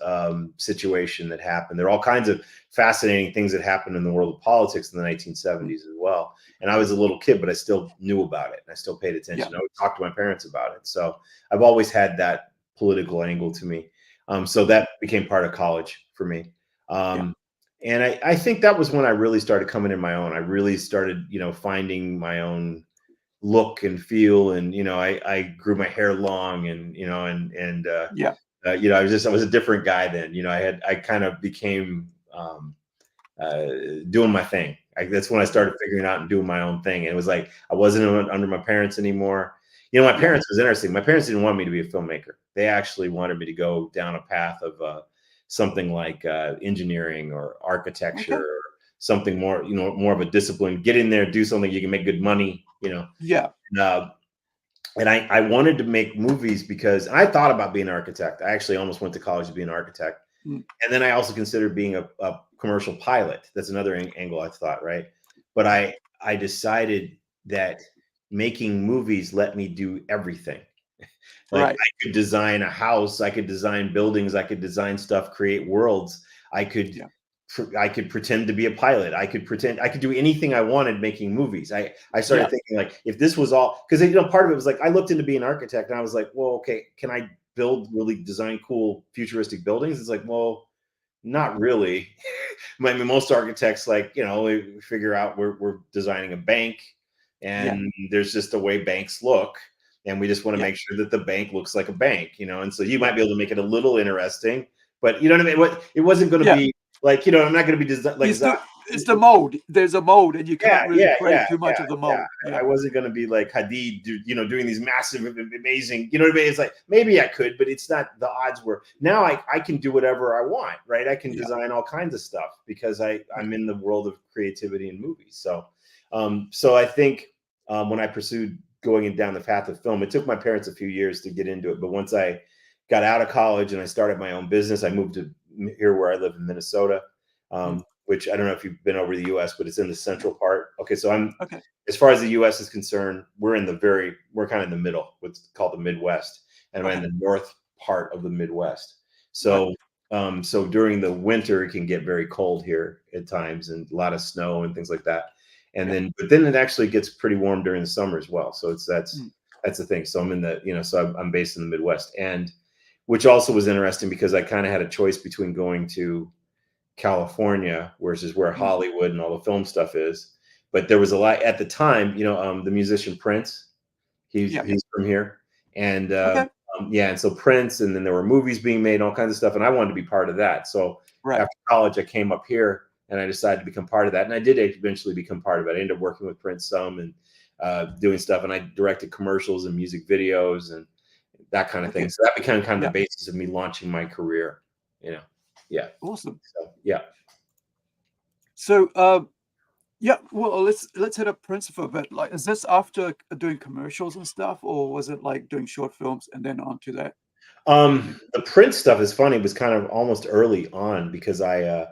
situation that happened. There are all kinds of fascinating things that happened in the world of politics in the mm, 1970s as well. And I was a little kid, but I still knew about it, and I still paid yeah, attention. I would talk to my parents about it. So I've always had that political angle to me. So mm, that became part of college for me. yeah, Um, and I think that was when I really started coming in my own. I really started, finding my own look and feel. And, I grew my hair long, and, yeah, I was a different guy then. I kind of became doing my thing. That's when I yeah, started figuring out and doing my own thing. And it was like, I wasn't under my parents anymore. My yeah. parents was interesting. My parents didn't want me to be a filmmaker. They actually wanted me to go down a path of something like engineering or architecture, Okay. or something more, more of a discipline. Get in there, do something you can make good money. Yeah. And, and I wanted to make movies because, and I thought about being an architect. I actually almost went to college to be an architect. Mm, And then I also considered being a commercial pilot. That's another angle I thought, right? But mm, I decided that making movies let me do everything. Like, right. I could design a house, I could design buildings, I could design stuff, create worlds. I could Yeah. I could pretend to be a pilot. I could do anything I wanted making movies. I started Yeah. thinking, like, if this was all, because part of it was like, I looked into being an architect, and I was like, well, okay, can I really design cool futuristic buildings? It's like, well, Mm, not really. I mean, most architects, like, we figure out we're designing a bank, yeah. and there's just the way banks look, and we just want to Yeah. make sure that the bank looks like a bank, and so you Yeah. might be able to make it a little interesting, but you know what I mean? It wasn't going to Yeah. be like, I'm not going to be like You still, it's the mold. There's a mold, and you yeah, can't really yeah, break yeah, too much yeah, of the yeah. mold. I Yeah. wasn't going to be like Hadid, doing these massive, amazing, you know what I mean? It's like, maybe I could, but it's not, the odds were, now I can do whatever I want, right? I can Yeah. design all kinds of stuff because Yeah. I'm in the world of creativity and movies. So I think, when I pursued going down the path of film. It took my parents a few years to get into it, but once I got out of college and I started my own business, I moved to here where I live in Minnesota, which I don't know if you've been over the U.S., but it's in the central part. Okay, so Okay. as far as the U.S. is concerned, we're kind of in the middle, what's called the Midwest, and I'm in the north part of the Midwest. So, so during the winter, it can get very cold here at times, and a lot of snow and things like that. And but then it actually gets pretty warm during the summer as well. So that's the thing. So I'm in the, so I'm based in the Midwest, and which also was interesting because I kind of had a choice between going to California, which is where Hollywood and all the film stuff is. But there was a lot at the time, the musician Prince, he's from here. And and so Prince, and then there were movies being made, all kinds of stuff. And I wanted to be part of that. So after college, I came up here and I decided to become part of that. And I did eventually become part of it. I ended up working with Prince some and doing stuff. And I directed commercials and music videos and that kind of thing. So that became kind of the basis of me launching my career, Yeah. Awesome. So, yeah. So, well, let's hit up Prince for a bit. Like, is this after doing commercials and stuff, or was it like doing short films and then on to that? The Prince stuff is funny. It was kind of almost early on because I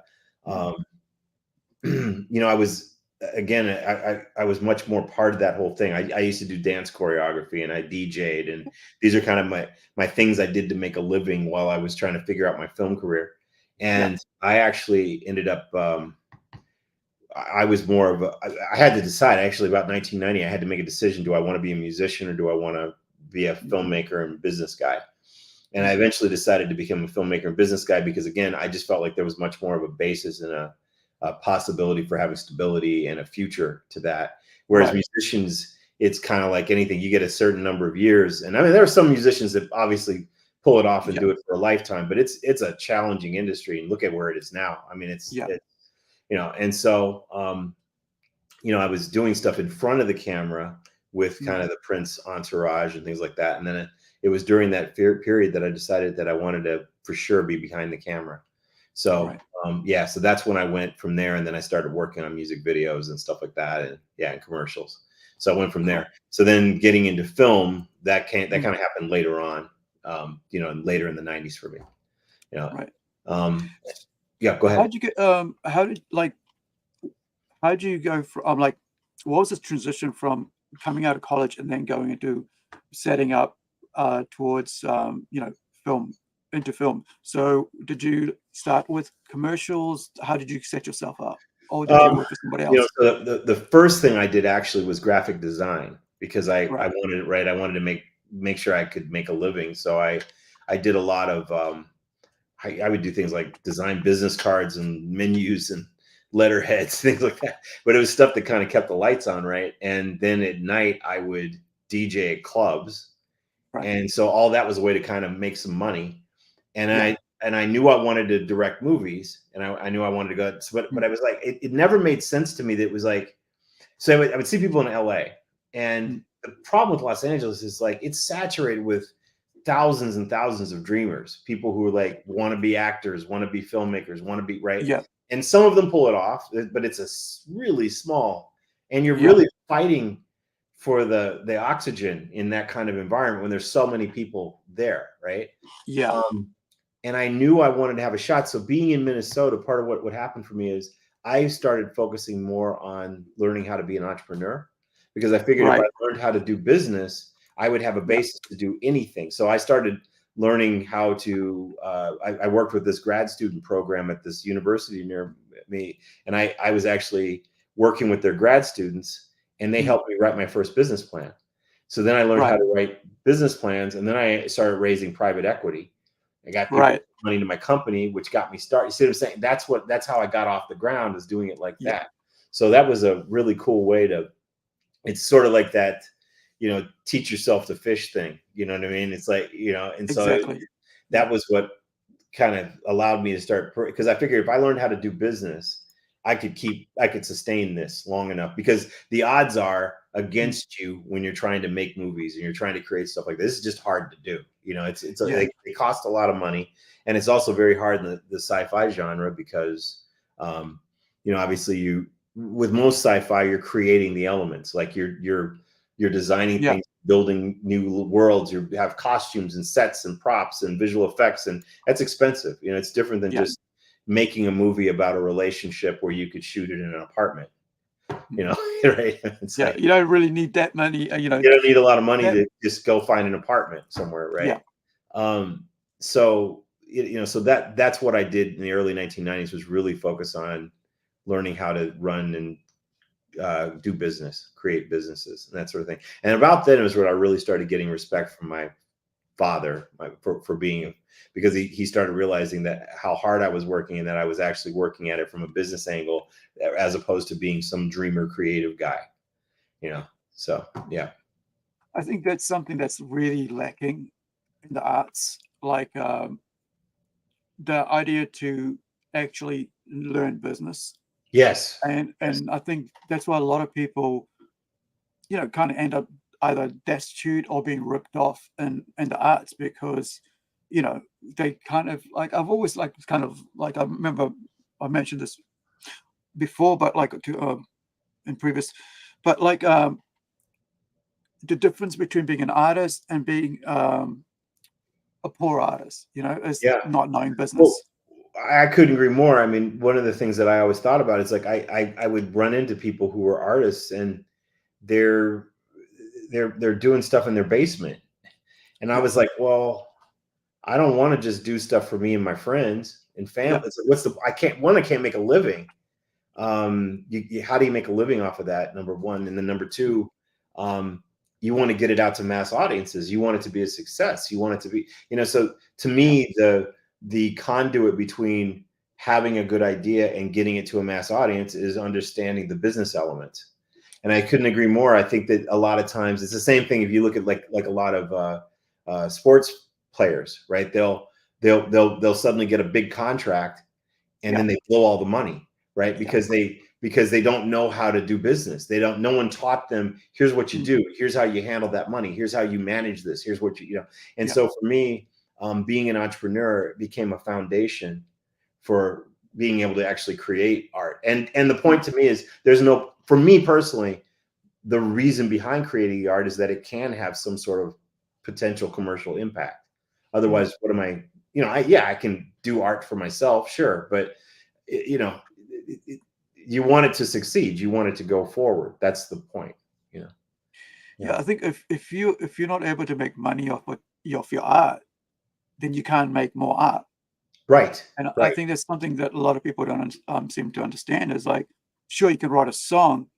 I was, again, I was much more part of that whole thing. I used to do dance choreography and I DJ'd, and these are kind of my things I did to make a living while I was trying to figure out my film career. And I actually ended up, I was more of I had to decide actually about 1990, I had to make a decision. Do I want to be a musician or do I want to be a filmmaker and business guy? And I eventually decided to become a filmmaker and business guy because, again, I just felt like there was much more of a basis and a possibility for having stability and a future to that. Whereas musicians, it's kind of like anything. You get a certain number of years. And I mean, there are some musicians that obviously pull it off and do it for a lifetime, but it's a challenging industry. And look at where it is now. I mean, it's and so, I was doing stuff in front of the camera with kind of the Prince entourage and things like that. And then it was during that period that I decided that I wanted to for sure be behind the camera. So, so that's when I went from there. And then I started working on music videos and stuff like that. And commercials. So I went from there. So then getting into film, that kind of happened later on, later in the 90s for me, go ahead. How'd you get, how'd you go from, what was this transition from coming out of college and then going into setting up towards, into film? So did you start with commercials? How did you set yourself up? Or did you work for somebody else? So the first thing I did actually was graphic design because I wanted I wanted to make sure I could make a living. So I did a lot of, I would do things like design business cards and menus and letterheads, things like that. But it was stuff that kind of kept the lights on, right? And then at night I would DJ at clubs. And so all that was a way to kind of make some money. And I knew I wanted to direct movies, and I knew I wanted to go, but I was like, it never made sense to me that it was like, so I would see people in LA, and the problem with Los Angeles is like, it's saturated with thousands and thousands of dreamers, people who are like, want to be actors, want to be filmmakers, want to be, right? Yeah. And some of them pull it off, but it's a really small, and you're really fighting for the oxygen in that kind of environment when there's so many people there, right? Yeah. And I knew I wanted to have a shot. So being in Minnesota, part of what happened for me is I started focusing more on learning how to be an entrepreneur, because I figured if I learned how to do business, I would have a basis to do anything. So I started learning how to, I worked with this grad student program at this university near me. And I was actually working with their grad students, and they helped me write my first business plan. So then I learned how to write business plans, and then I started raising private equity. I got money to my company, which got me started. You see what I'm saying? That's how I got off the ground, is doing it like that. So that was a really cool way to, it's sort of like that, teach yourself to fish thing. You know what I mean? It's like, and so that was what kind of allowed me to start, because I figured if I learned how to do business, I could sustain this long enough, because the odds are against you when you're trying to make movies and you're trying to create stuff like this. This is just hard to do. It costs a lot of money, and it's also very hard in the sci-fi genre because, obviously with most sci-fi, you're creating the elements, like you're You're designing Yeah. things, building new worlds. You have costumes and sets and props and visual effects, and that's expensive. You know, it's different than Yeah. just making a movie about a relationship where you could shoot it in an apartment. You know, right? It's Yeah, like, you don't really need that money, you know. you don't need a lot of money that, to just go find an apartment somewhere, right? yeah, So you know, so that's what I did in the early 1990s, was really focus on learning how to run and do business, create businesses, and that sort of thing. And about then was when I really started getting respect from my father for being, because he started realizing that how hard I was working, and that I was actually working at it from a business angle, as opposed to being some dreamer creative guy, you know. So yeah. I think that's something that's really lacking in the arts, like the idea to actually learn business. Yes. And I think that's why a lot of people, you know, kind of end up either destitute or being ripped off in the arts, because, you know, they kind of like, I've always like kind of like, I remember I mentioned this before, but like to in previous, but like the difference between being an artist and being a poor artist, you know, is Yeah. not knowing Well, business. I couldn't agree more. I mean, one of the things that I always thought about is like I would run into people who were artists, and they're they're doing stuff in their basement, and I Yeah, was like, well, I don't want to just do stuff for me and my friends and yeah, family. It's like, what's the, I can't make a living. How do you make a living off of that? Number one. And then number two, you want to get it out to mass audiences. You want it to be a success. You want it to be, you know, so to yeah, me, the conduit between having a good idea and getting it to a mass audience is understanding the business element. And I couldn't agree more. I think that a lot of times it's the same thing. If you look at like a lot of sports players, right? They'll suddenly get a big contract, and yeah, then they blow all the money, right? yeah, Because they don't know how to do business. No one taught them, here's what you mm, do, here's how you handle that money, here's how you manage this, here's what you know. And yeah, so for me, being an entrepreneur became a foundation for being able to actually create art. And the mm, point to me is, there's no, for me personally, the reason behind creating the art is that it can have some sort of potential commercial impact. mm. Otherwise, what am I, you know, I can do art for myself, sure, but you know, you want it to succeed, you want it to go forward. That's the point, you know. Yeah. Yeah, I think if you're not able to make money off your art, then you can't make more art. Right. And I Right. think that's something that a lot of people don't seem to understand, is like, sure, you can write a song,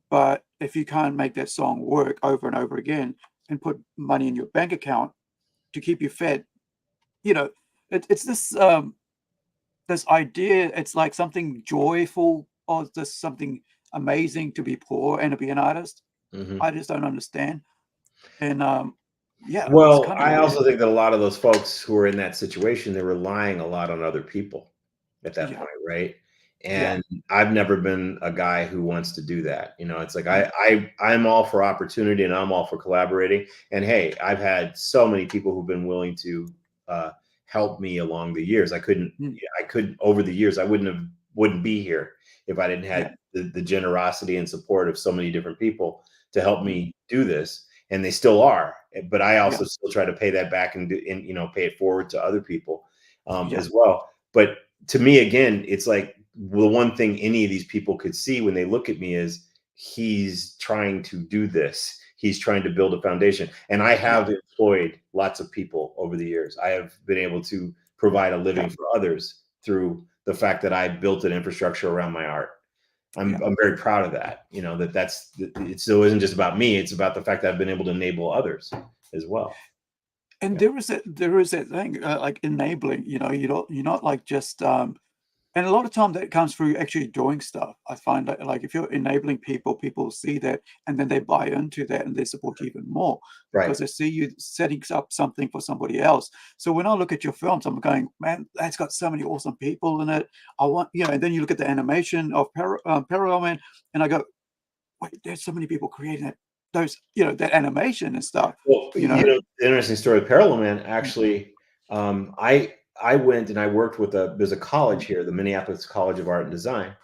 but if you can't make that song work over and over again and put money in your bank account to keep you fed, you know, it's this this idea, it's like something joyful or just something amazing to be poor and to be an artist. Hmm. I just don't understand. And yeah, it's Well, kind of I weird. also think that a lot of those folks who are in that situation, they're relying a lot on other people at that Yeah, point, right? yeah, And I've never been a guy who wants to do that. You know, it's like mm, I'm all for opportunity, and I'm all for collaborating. And hey, I've had so many people who've been willing to uh, help me along the years. mm, I could over the years, I wouldn't be here if I didn't yeah, had the generosity and support of so many different people to help mm, me do this, and they still are. But I yeah, also still try to pay that back and you know, pay it forward to other people yeah, as well. But to me, again, it's like the one thing any of these people could see when they look at me is, he's trying to do this. He's trying to build a foundation. And I yeah, have employed lots of people over the years. I have been able to provide a yeah, living for others through the fact that I built an infrastructure around my art. yeah. I'm very proud of that. You know, it still isn't just about me. It's about the fact that I've been able to enable others as well. And Yeah. there is that thing, like enabling. You know, you're not like just and a lot of time that comes through actually doing stuff. I find that like if you're enabling people, people see that and then they buy into that and they support you even more Right. because they see you setting up something for somebody else. So when I look at your films, I'm going, man, that's got so many awesome people in it. I want, you know, and then you look at the animation of Parallel Man, and I go, wait, there's so many people creating that, those, you know, that animation and stuff, Well, you you know? know, the interesting story with Parallel Man, Mm, actually, I went and I worked with there's a college mm, here, the Minneapolis College of Art and Design.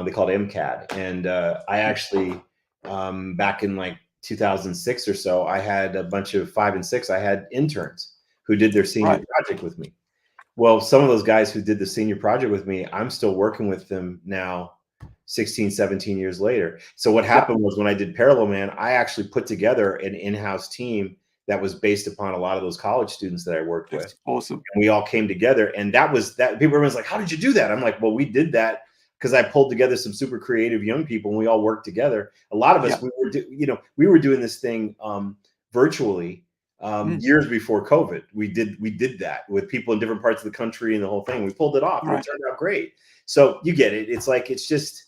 They call it MCAD, and I mm, actually back in like 2006 or so, I had a bunch of 5 and 6. I had interns who did their senior Right. project with me. Well, some of those guys who did the senior project with me, I'm still working with them now 16, 17 years later. So what happened was when I did Parallel Man, I actually put together an in-house team that was based upon a lot of those college students that I worked with. That's awesome. And we all came together, and that was that. People were like, "How did you do that?" I'm like, "Well, we did that because I pulled together some super creative young people, and we all worked together. A lot of us, we were doing this thing virtually years before COVID. We did that with people in different parts of the country and the whole thing. We pulled it off, and it turned out great. So you get it. It's like it's just,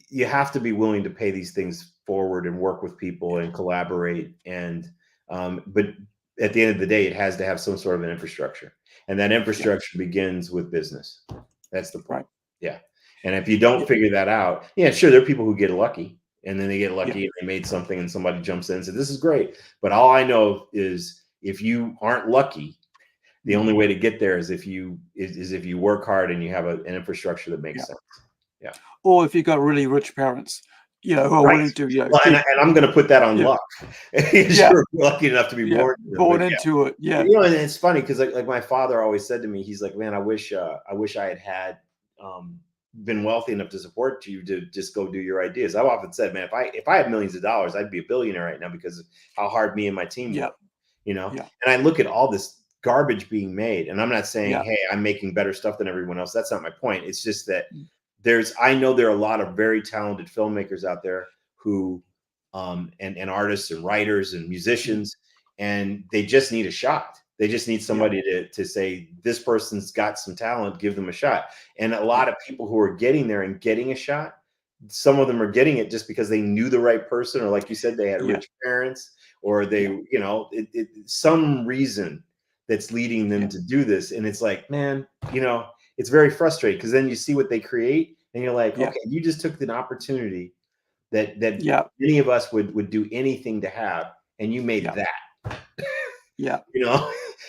you have to be willing to pay these things forward and work with people and collaborate. And but at the end of the day, it has to have some sort of an infrastructure, and that infrastructure begins with business. That's the point. Yeah. And if you don't figure that out, sure, there are people who get lucky, and then they get lucky and they made something, and somebody jumps in and says, "This is great." But all I know is if you aren't lucky, the only way to get there is if you work hard and you have an infrastructure that makes sense. Yeah. Or if you've got really rich parents, who are willing to, well, and I'm going to put that on luck. You're lucky enough to be born into it. Yeah. And it's funny because like my father always said to me, he's like, "Man, I wish I had been wealthy enough to support you to just go do your ideas." I've often said, "Man, if I had millions of dollars, I'd be a billionaire right now because of how hard me and my team work." And I look at all this garbage being made, and I'm not saying, "Hey, I'm making better stuff than everyone else." That's not my point. It's just that I know there are a lot of very talented filmmakers out there who, and artists and writers and musicians, and they just need a shot. They just need somebody to say, "This person's got some talent, give them a shot." And a lot of people who are getting there and getting a shot, some of them are getting it just because they knew the right person, or like you said, they had rich parents, or they, some reason that's leading them to do this. And it's like, man, it's very frustrating because then you see what they create and you're like, okay, you just took an opportunity that many of us would do anything to have, and you made that.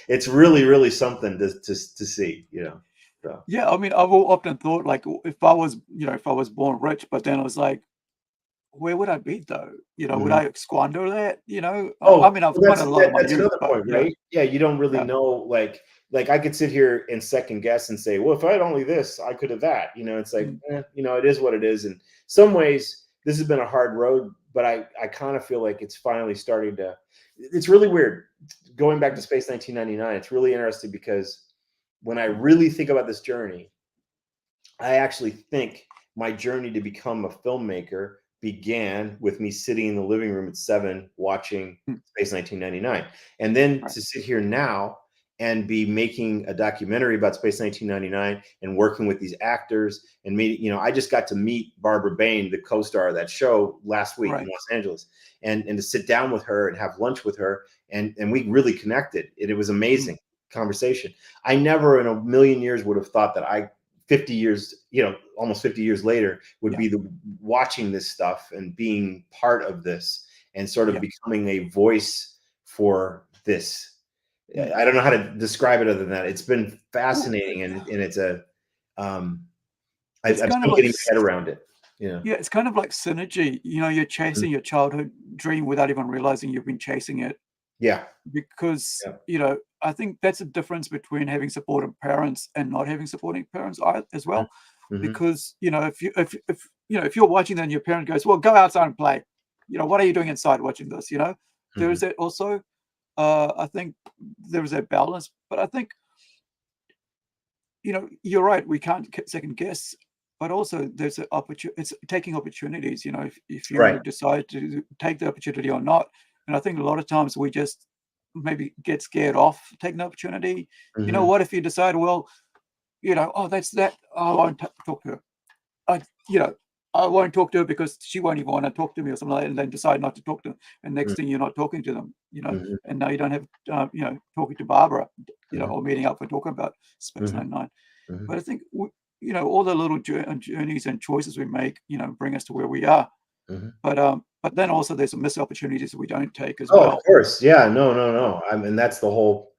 It's really, really something to see, So. Yeah, I mean, I've often thought, like, if I was born rich, but then I was like, where would I be though? Would I squander that? I mean, I've got a lot of money. That's another point, right? Yeah, you don't really know. Like I could sit here and second guess and say, well, if I had only this, I could have that. It's like, it is what it is. In some ways, this has been a hard road, but I kind of feel like it's finally starting to. It's really weird. Going back to Space 1999, it's really interesting because when I really think about this journey, I actually think my journey to become a filmmaker began with me sitting in the living room at 7 watching Space 1999. And then to sit here now and be making a documentary about Space 1999 and working with these actors and I just got to meet Barbara Bain, the co-star of that show, last week in Los Angeles, and to sit down with her and have lunch with her. And we really connected. It was amazing conversation. I never in a million years would have thought that 50 years, almost 50 years later, would be watching this stuff and being part of this and sort of becoming a voice for this. I don't know how to describe it other than that. It's been fascinating, and it's I'm still getting my head around it. Yeah, it's kind of like synergy. You're chasing your childhood dream without even realizing you've been chasing it. Yeah, because I think that's a difference between having supportive parents and not having supporting parents as well. Because if you're watching that and your parent goes, "Well, go outside and play," what are you doing inside watching this? There is that also. I think there is a balance, but I think you're right. We can't second guess, but also there's an opportunity. It's taking opportunities. If you decide to take the opportunity or not. And I think a lot of times we just maybe get scared off taking the opportunity. What if you decide, well, that's that. I won't talk to her. I won't talk to her because she won't even want to talk to me or something like that, and then decide not to talk to them. And next thing you're not talking to them, and now you don't have, talking to Barbara, or meeting up and talking about Space 99. But I think, all the little journeys and choices we make, bring us to where we are. But then also there's some missed opportunities that we don't take as well. Of course. Yeah. No. I mean, that's the whole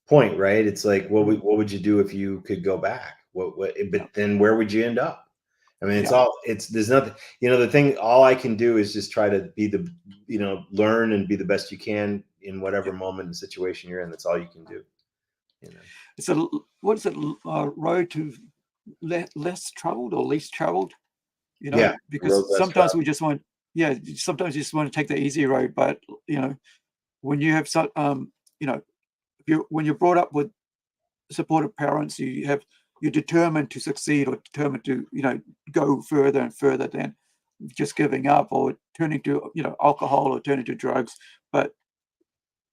point, right? It's like, what would you do if you could go back? But then where would you end up? I mean, Yeah. there's nothing, the thing, all I can do is just try to be learn and be the best you can in whatever moment and situation you're in. That's all you can do. It's a, what is it, road to less traveled or least traveled? Yeah, because sometimes we just want, sometimes you just want to take the easy road, but when you have some, when you're brought up with supportive parents, you're determined to succeed, or determined to go further and further than just giving up or turning to alcohol or turning to drugs. But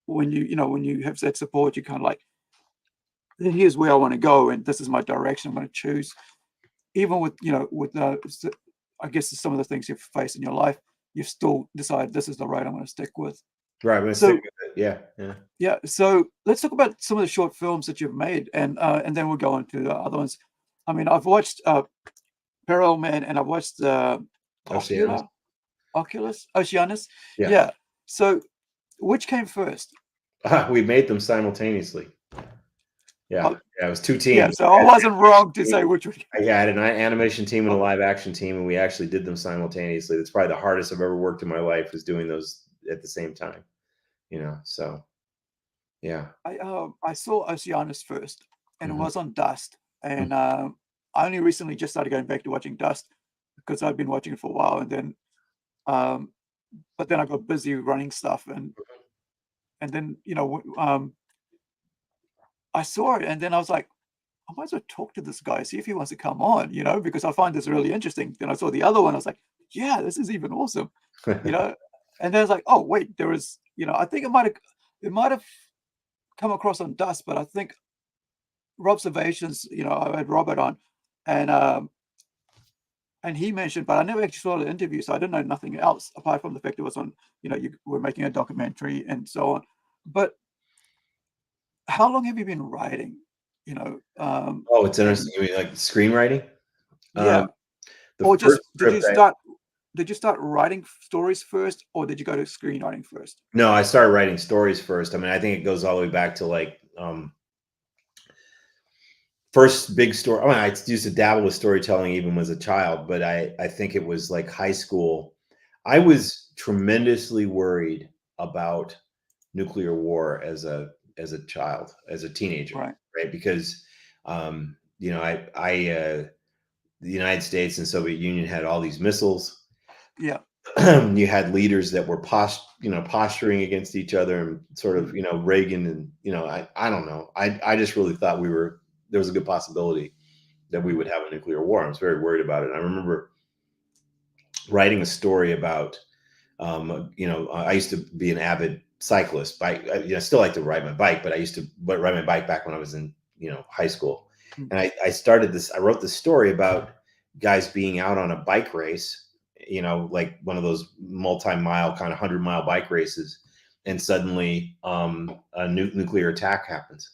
when you have that support, you kind of like, here's where I want to go, and this is my direction I'm going to choose. Even with I guess some of the things you've faced in your life, you've still decided this is the road I'm going to stick with. Right, I'm going to stick with it. Yeah. So let's talk about some of the short films that you've made, and then we'll go on to the other ones. I mean, I've watched Peril Man, and I've watched Oceanus. Yeah. So which came first? We made them simultaneously. Yeah, it was two teams. Yeah, so I wasn't wrong to say which one. I had an animation team and a live action team, and we actually did them simultaneously. That's probably the hardest I've ever worked in my life, is doing those at the same time. So yeah. I saw Oceanus first, and it was on Dust, and I only recently just started going back to watching Dust, because I've been watching it for a while, and then but then I got busy running stuff, and then I saw it, and then I was like, I might as well talk to this guy, see if he wants to come on, because I find this really interesting. Then I saw the other one, I was like, yeah, this is even awesome, and then I was like, oh wait, there was, I think it might have come across on Dust, but I think Observations, I had Robert on, and he mentioned, but I never actually saw the interview, so I didn't know nothing else apart from the fact it was on, you were making a documentary and so on. But how long have you been writing? Oh, it's interesting. You mean like screenwriting? Yeah. Or just did you start writing stories first, or did you go to screenwriting first? No, I started writing stories first. I mean, I think it goes all the way back to like first big story. I mean, I used to dabble with storytelling even as a child, but I think it was like high school. I was tremendously worried about nuclear war as a child, as a teenager, right? Because the United States and Soviet Union had all these missiles. Yeah. You had leaders that were posturing against each other, and sort of, Reagan, and I don't know. I just really thought there was a good possibility that we would have a nuclear war. I was very worried about it. And I remember writing a story about, I used to be an avid cyclist. I still like to ride my bike, but I used to ride my bike back when I was in, high school. And I wrote this story about guys being out on a bike race, like one of those multi-mile kind of 100-mile bike races. And suddenly a nuclear attack happens.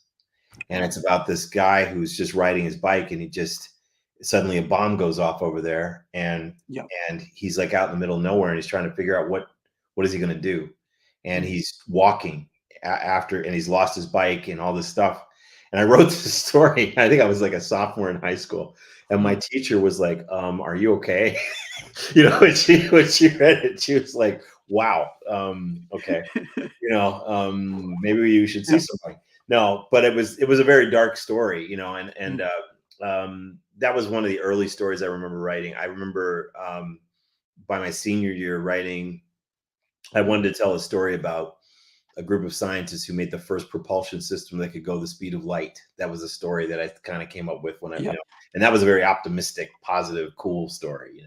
And it's about this guy who's just riding his bike, and suddenly a bomb goes off over there, and he's like out in the middle of nowhere, and he's trying to figure out what is he going to do. And he's walking after, and he's lost his bike and all this stuff. And I wrote this story. I think I was like a sophomore in high school, and my teacher was like, "Are you okay?" When she read it, she was like, "Wow, okay, maybe you should see somebody." No, but it was a very dark story, and that was one of the early stories I remember writing. I remember by my senior year I wanted to tell a story about a group of scientists who made the first propulsion system that could go the speed of light. That was a story that I kind of came up with when and that was a very optimistic, positive, cool story,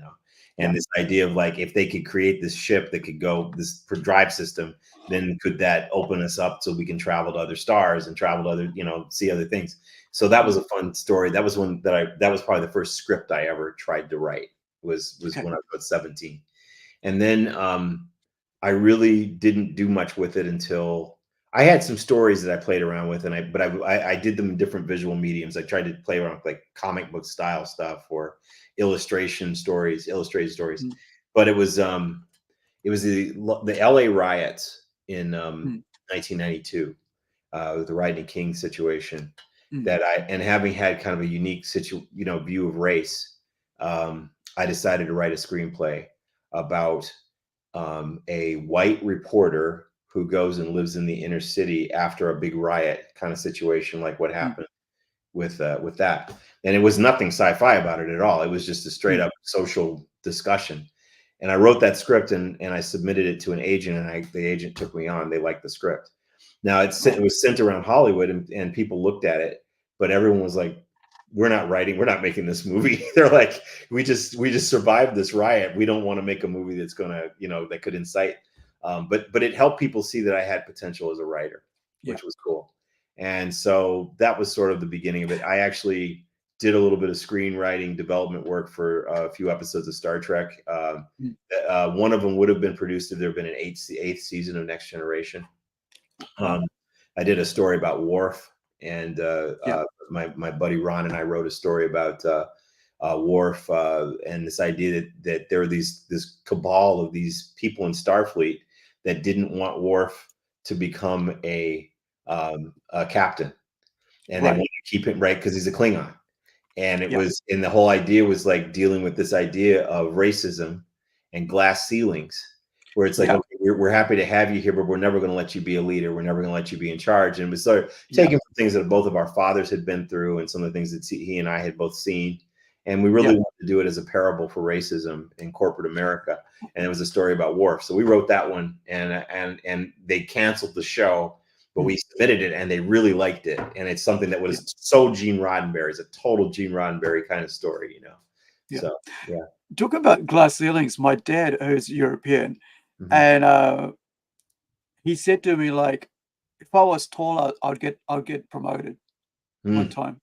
And this idea of like, if they could create this ship that could go this drive system, then could that open us up so we can travel to other stars and travel to other, see other things. So that was a fun story. That was that was probably the first script I ever tried to write was when I was about 17. And then I really didn't do much with it until I had some stories that I played around with, and I did them in different visual mediums. I tried to play around with like comic book style stuff or illustrated stories. But it was the LA riots in 1992, the Rodney King situation, and having had kind of a unique view of race. I decided to write a screenplay about a white reporter who goes and lives in the inner city after a big riot kind of situation, like what Mm, happened with that. And it was nothing sci-fi about it at all. It was just a straight mm. up social discussion. And I wrote that script and I submitted it to an agent, and the agent took me on. They liked the script. Now it Oh, was sent around Hollywood, and people looked at it, but everyone was like, we're not making this movie. They're like, we just survived this riot. We don't want to make a movie that's gonna, that could incite. But it helped people see that I had potential as a writer, yeah. which was cool. And so that was sort of the beginning of it. I actually did a little bit of screenwriting development work for a few episodes of Star Trek. Mm. One of them would have been produced if there had been an eighth season of Next Generation. Wow. I did a story about Worf, and Yeah. my buddy Ron and I wrote a story about Worf and this idea that there are this cabal of these people in Starfleet that didn't want Worf to become a captain, and they Right. wanted to keep him right because he's a Klingon. And Yeah. the whole idea was like dealing with this idea of racism and glass ceilings, where it's like, Yeah. okay, we're happy to have you here, but we're never going to let you be a leader. We're never going to let you be in charge. And it was sort of Yeah. taken from things that both of our fathers had been through and some of the things that he and I had both seen. And we really Yeah. wanted to do it as a parable for racism in corporate America. And it was a story about Worf. So we wrote that one, and they canceled the show, but we submitted it and they really liked it. And it's something that was so Gene Roddenberry. It's a total Gene Roddenberry kind of story, Yeah. So, yeah. Talking about glass ceilings, my dad, who's European, Mhm. and he said to me, like, if I was taller, I'd get promoted one time.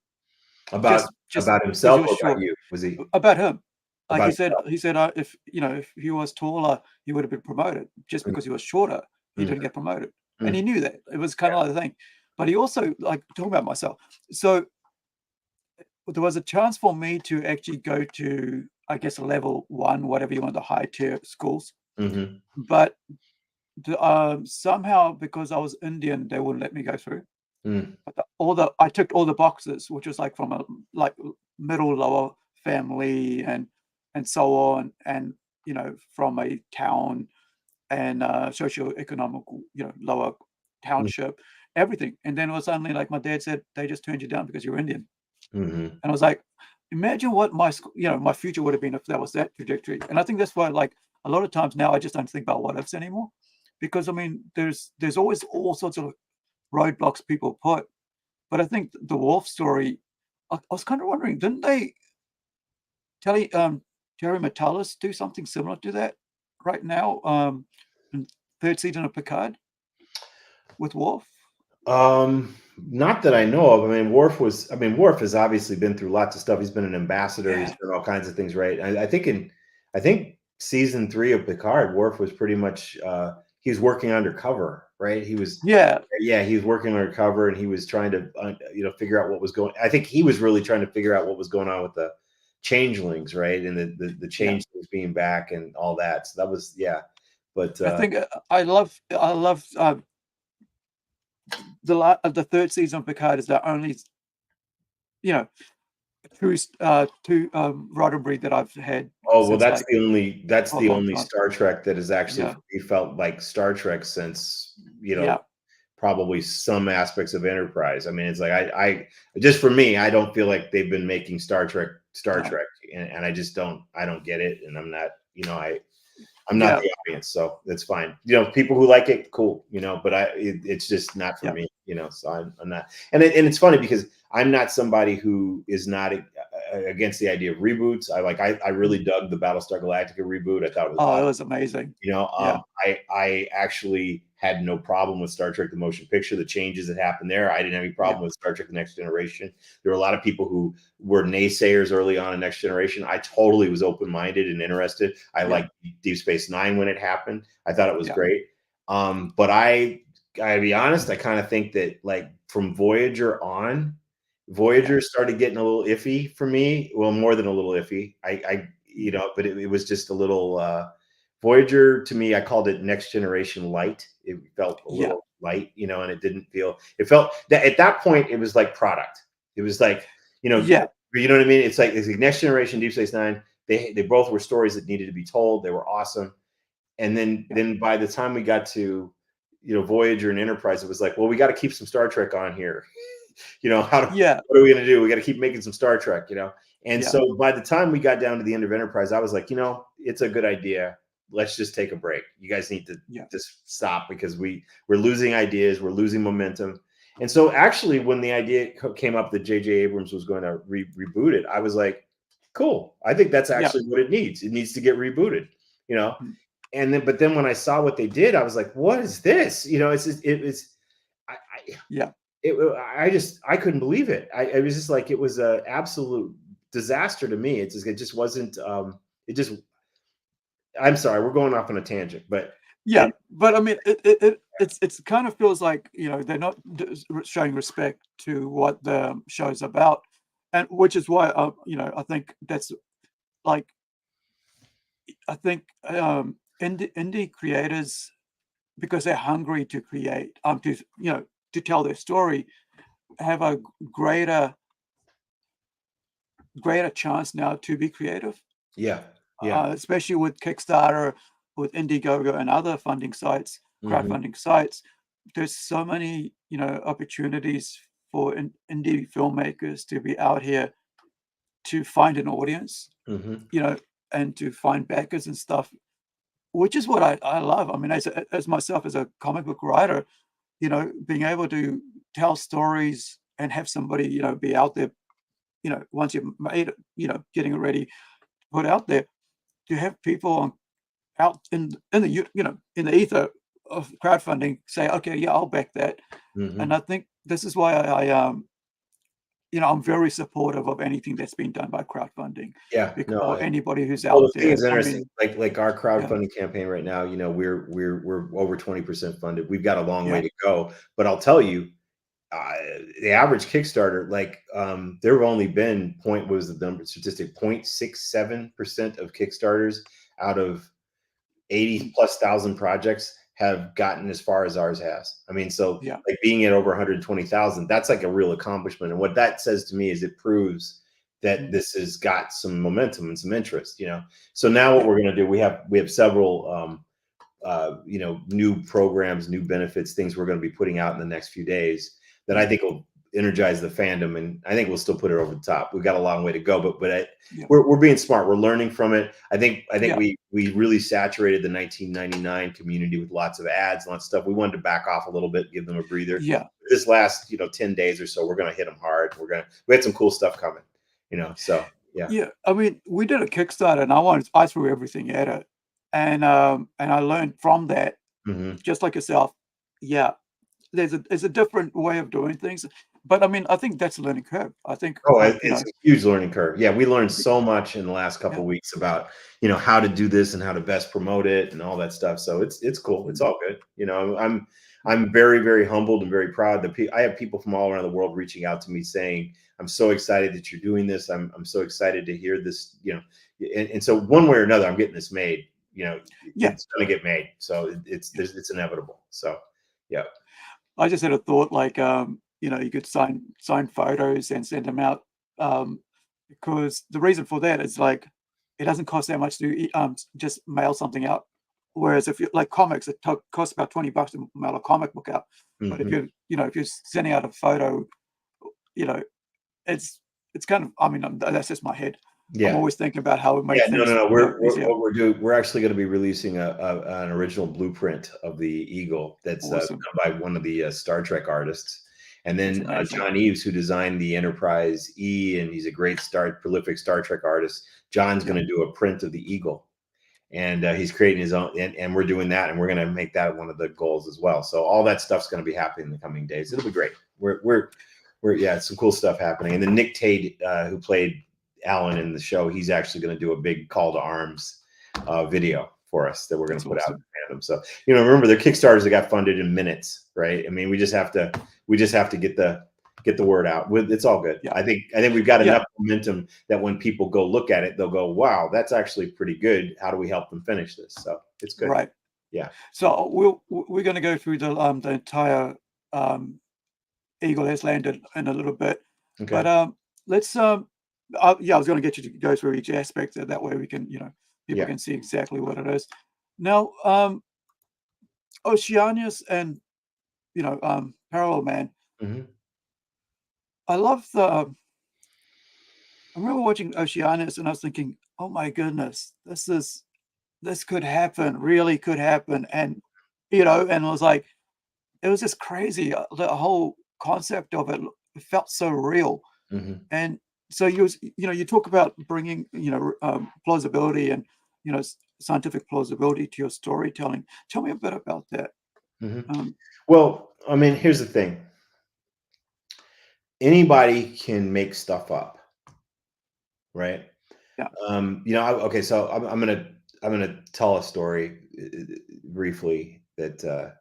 About Just about because he himself was or about short. you? Was he About him. Like about he said, if if he was taller, he would have been promoted. Just because he was shorter, he Mm, didn't get promoted, and mm, he knew that. It was kind of like the thing. But he also, like, talking about myself. So there was a chance for me to actually go to, I guess, level 1, whatever you want, the high tier schools. mhm, But somehow, because I was Indian, they wouldn't let me go through. mm, But I ticked all the boxes, which was like from a middle lower family and so on, and from a town and socio-economical, lower mm, township, everything. And then it was suddenly like my dad said, they just turned you down because you're Indian. mhm. And I was like, imagine what my future would have been if that was that trajectory. And I think that's why, like, a lot of times now I just don't think about what ifs anymore, because I mean, there's always all sorts of roadblocks people put. But I think the Wolf story, I was kind of wondering, didn't they Terry Metalis do something similar to that right now, in third season of Picard with Worf? Not that I know of. Worf has obviously been through lots of stuff. He's been an ambassador. He's Yeah, done all kinds of things, right? I think season 3 of Picard, Worf was pretty much he was working undercover, right? yeah, He was working undercover, and he was trying to figure out what was going. I think he was really trying to figure out what was going on with the changelings, right? And the yeah. changelings being back and all that. So that was But I think I love the third season of Picard is the only you know true Roddenberry that I've had oh well, since like that's a the long only time. Star Trek that has actually Yeah, for me felt like Star Trek since yeah, probably some aspects of Enterprise. I mean, it's like I just for me, I don't feel like they've been making Star no, Trek, and I don't get it, and I'm not I'm not yeah, the audience, so that's fine. People who like it, cool. But it's just not for yeah, me. So I'm not. And it's funny because I'm not somebody who is not against the idea of reboots. I really dug the Battlestar Galactica reboot. I thought it was oh, it awesome. was amazing. Yeah, I actually had no problem with Star Trek: The Motion Picture. The changes that happened there, I didn't have any yeah, problem with Star Trek: The Next Generation. There were a lot of people who were naysayers early on in Next Generation. I totally was open-minded and interested. I yeah, liked Deep Space Nine when it happened. I thought it was yeah, great. But I gotta be honest, I kind of think that like from Voyager on, yeah, Voyager started getting a little iffy for me. Well, more than a little iffy. But it was just a little Voyager to me. I called it Next Generation light. It felt a yeah, little light, and it didn't feel. It felt that at that point it was like product. It was like yeah, you know what I mean. It's like Next Generation, Deep Space Nine. They both were stories that needed to be told. They were awesome. And then by the time we got to, Voyager and Enterprise, it was like, well, we got to keep some Star Trek on here. What are we going to do? We got to keep making some Star Trek, And so by the time we got down to the end of Enterprise, I was like, it's a good idea. Let's just take a break. You guys need to just stop, because we're losing ideas. We're losing momentum. And so actually, when the idea came up that J.J. Abrams was going to reboot it, I was like, cool. I think that's actually what it needs. It needs to get rebooted, And then, but then when I saw what they did, I was like, what is this? I couldn't believe it. I was just like, it was an absolute disaster to me. It just wasn't, I'm sorry, we're going off on a tangent, but but I mean, it kind of feels like, they're not showing respect to what the show's about, and which is why I think that's like, I think indie creators, because they're hungry to create, to tell their story, have a greater chance now to be creative. Especially with Kickstarter, with Indiegogo and other funding sites, crowdfunding sites. There's so many, opportunities for indie filmmakers to be out here to find an audience, and to find backers and stuff, which is what I love. I mean, as myself, as a comic book writer, being able to tell stories and have somebody, be out there, once you've made it, getting it ready, put out there, to have people out in the in the ether of crowdfunding say, okay, I'll back that. And I think this is why I'm very supportive of anything that's been done by crowdfunding. Or anybody who's out the there. thing is interesting. Like our crowdfunding campaign right now, we're over 20% funded. We've got a long way to go, but I'll tell you, the average Kickstarter, there have only been 0.67% of Kickstarters out of 80,000+ projects have gotten as far as ours has. I mean, so being at over 120,000, that's like a real accomplishment. And what that says to me is it proves that this has got some momentum and some interest, So now what we're going to do, we have several, new programs, new benefits, things we're going to be putting out in the next few days that I think will energize the fandom, and I think we'll still put it over the top. We've got a long way to go, but we're being smart. We're learning from it. I think we really saturated the 1999 community with lots of ads, lots of stuff. We wanted to back off a little bit, give them a breather. This last 10 days or so, we're going to hit them hard. We had some cool stuff coming, So I mean, we did a Kickstarter, and I threw everything at it, and I learned from that, just like yourself. There's a different way of doing things, but I mean, I think that's a learning curve. I think it's a huge learning curve. We learned so much in the last couple of weeks about how to do this and how to best promote it and all that stuff. So it's cool. It's all good. I'm very, very humbled and very proud that I have people from all around the world reaching out to me saying, I'm so excited that you're doing this. I'm so excited to hear this. And so one way or another, I'm getting this made. It's going to get made. So it's inevitable. So I just had a thought, you could sign photos and send them out, because the reason for that is it doesn't cost that much to just mail something out. Whereas if you like comics, it costs about $20 to mail a comic book out. But if you're sending out a photo, it's kind of, I mean, that's just my head. I'm always thinking about how it makes things. We're actually going to be releasing an original blueprint of the Eagle that's done by one of the Star Trek artists, and then John Eves, who designed the Enterprise E, and he's a great prolific Star Trek artist. John's going to do a print of the Eagle, and he's creating his own, and we're doing that, and we're going to make that one of the goals as well. So all that stuff's going to be happening in the coming days. It'll be great. We're it's some cool stuff happening, and then Nick Tate, who played Alan in the show, he's actually going to do a big call to arms video for us that we're going to put out in fandom. So remember, they're Kickstarters that got funded in minutes, right? I mean, we just have to get the word out. It's all good. I think we've got enough momentum that when people go look at it, they'll go, wow, that's actually pretty good. How do we help them finish this? So it's good. Right. So we're going to go through the entire Eagle has landed in a little bit, but let's Yeah, I was going to get you to go through each aspect, so that way we can, people Yeah. can see exactly what it is. Now, Oceanus and Parallel Man. Hmm. I love the. I remember watching Oceanus, and I was thinking, "Oh my goodness, this could happen, really could happen," and and it was like it was just crazy. The whole concept of it felt so real. Hmm. And so you talk about bringing plausibility and scientific plausibility to your storytelling. Tell me a bit about that. Hmm. Um, Well, I mean, here's the thing. Anybody can make stuff up, right? yeah. Okay, so I'm gonna tell a story briefly that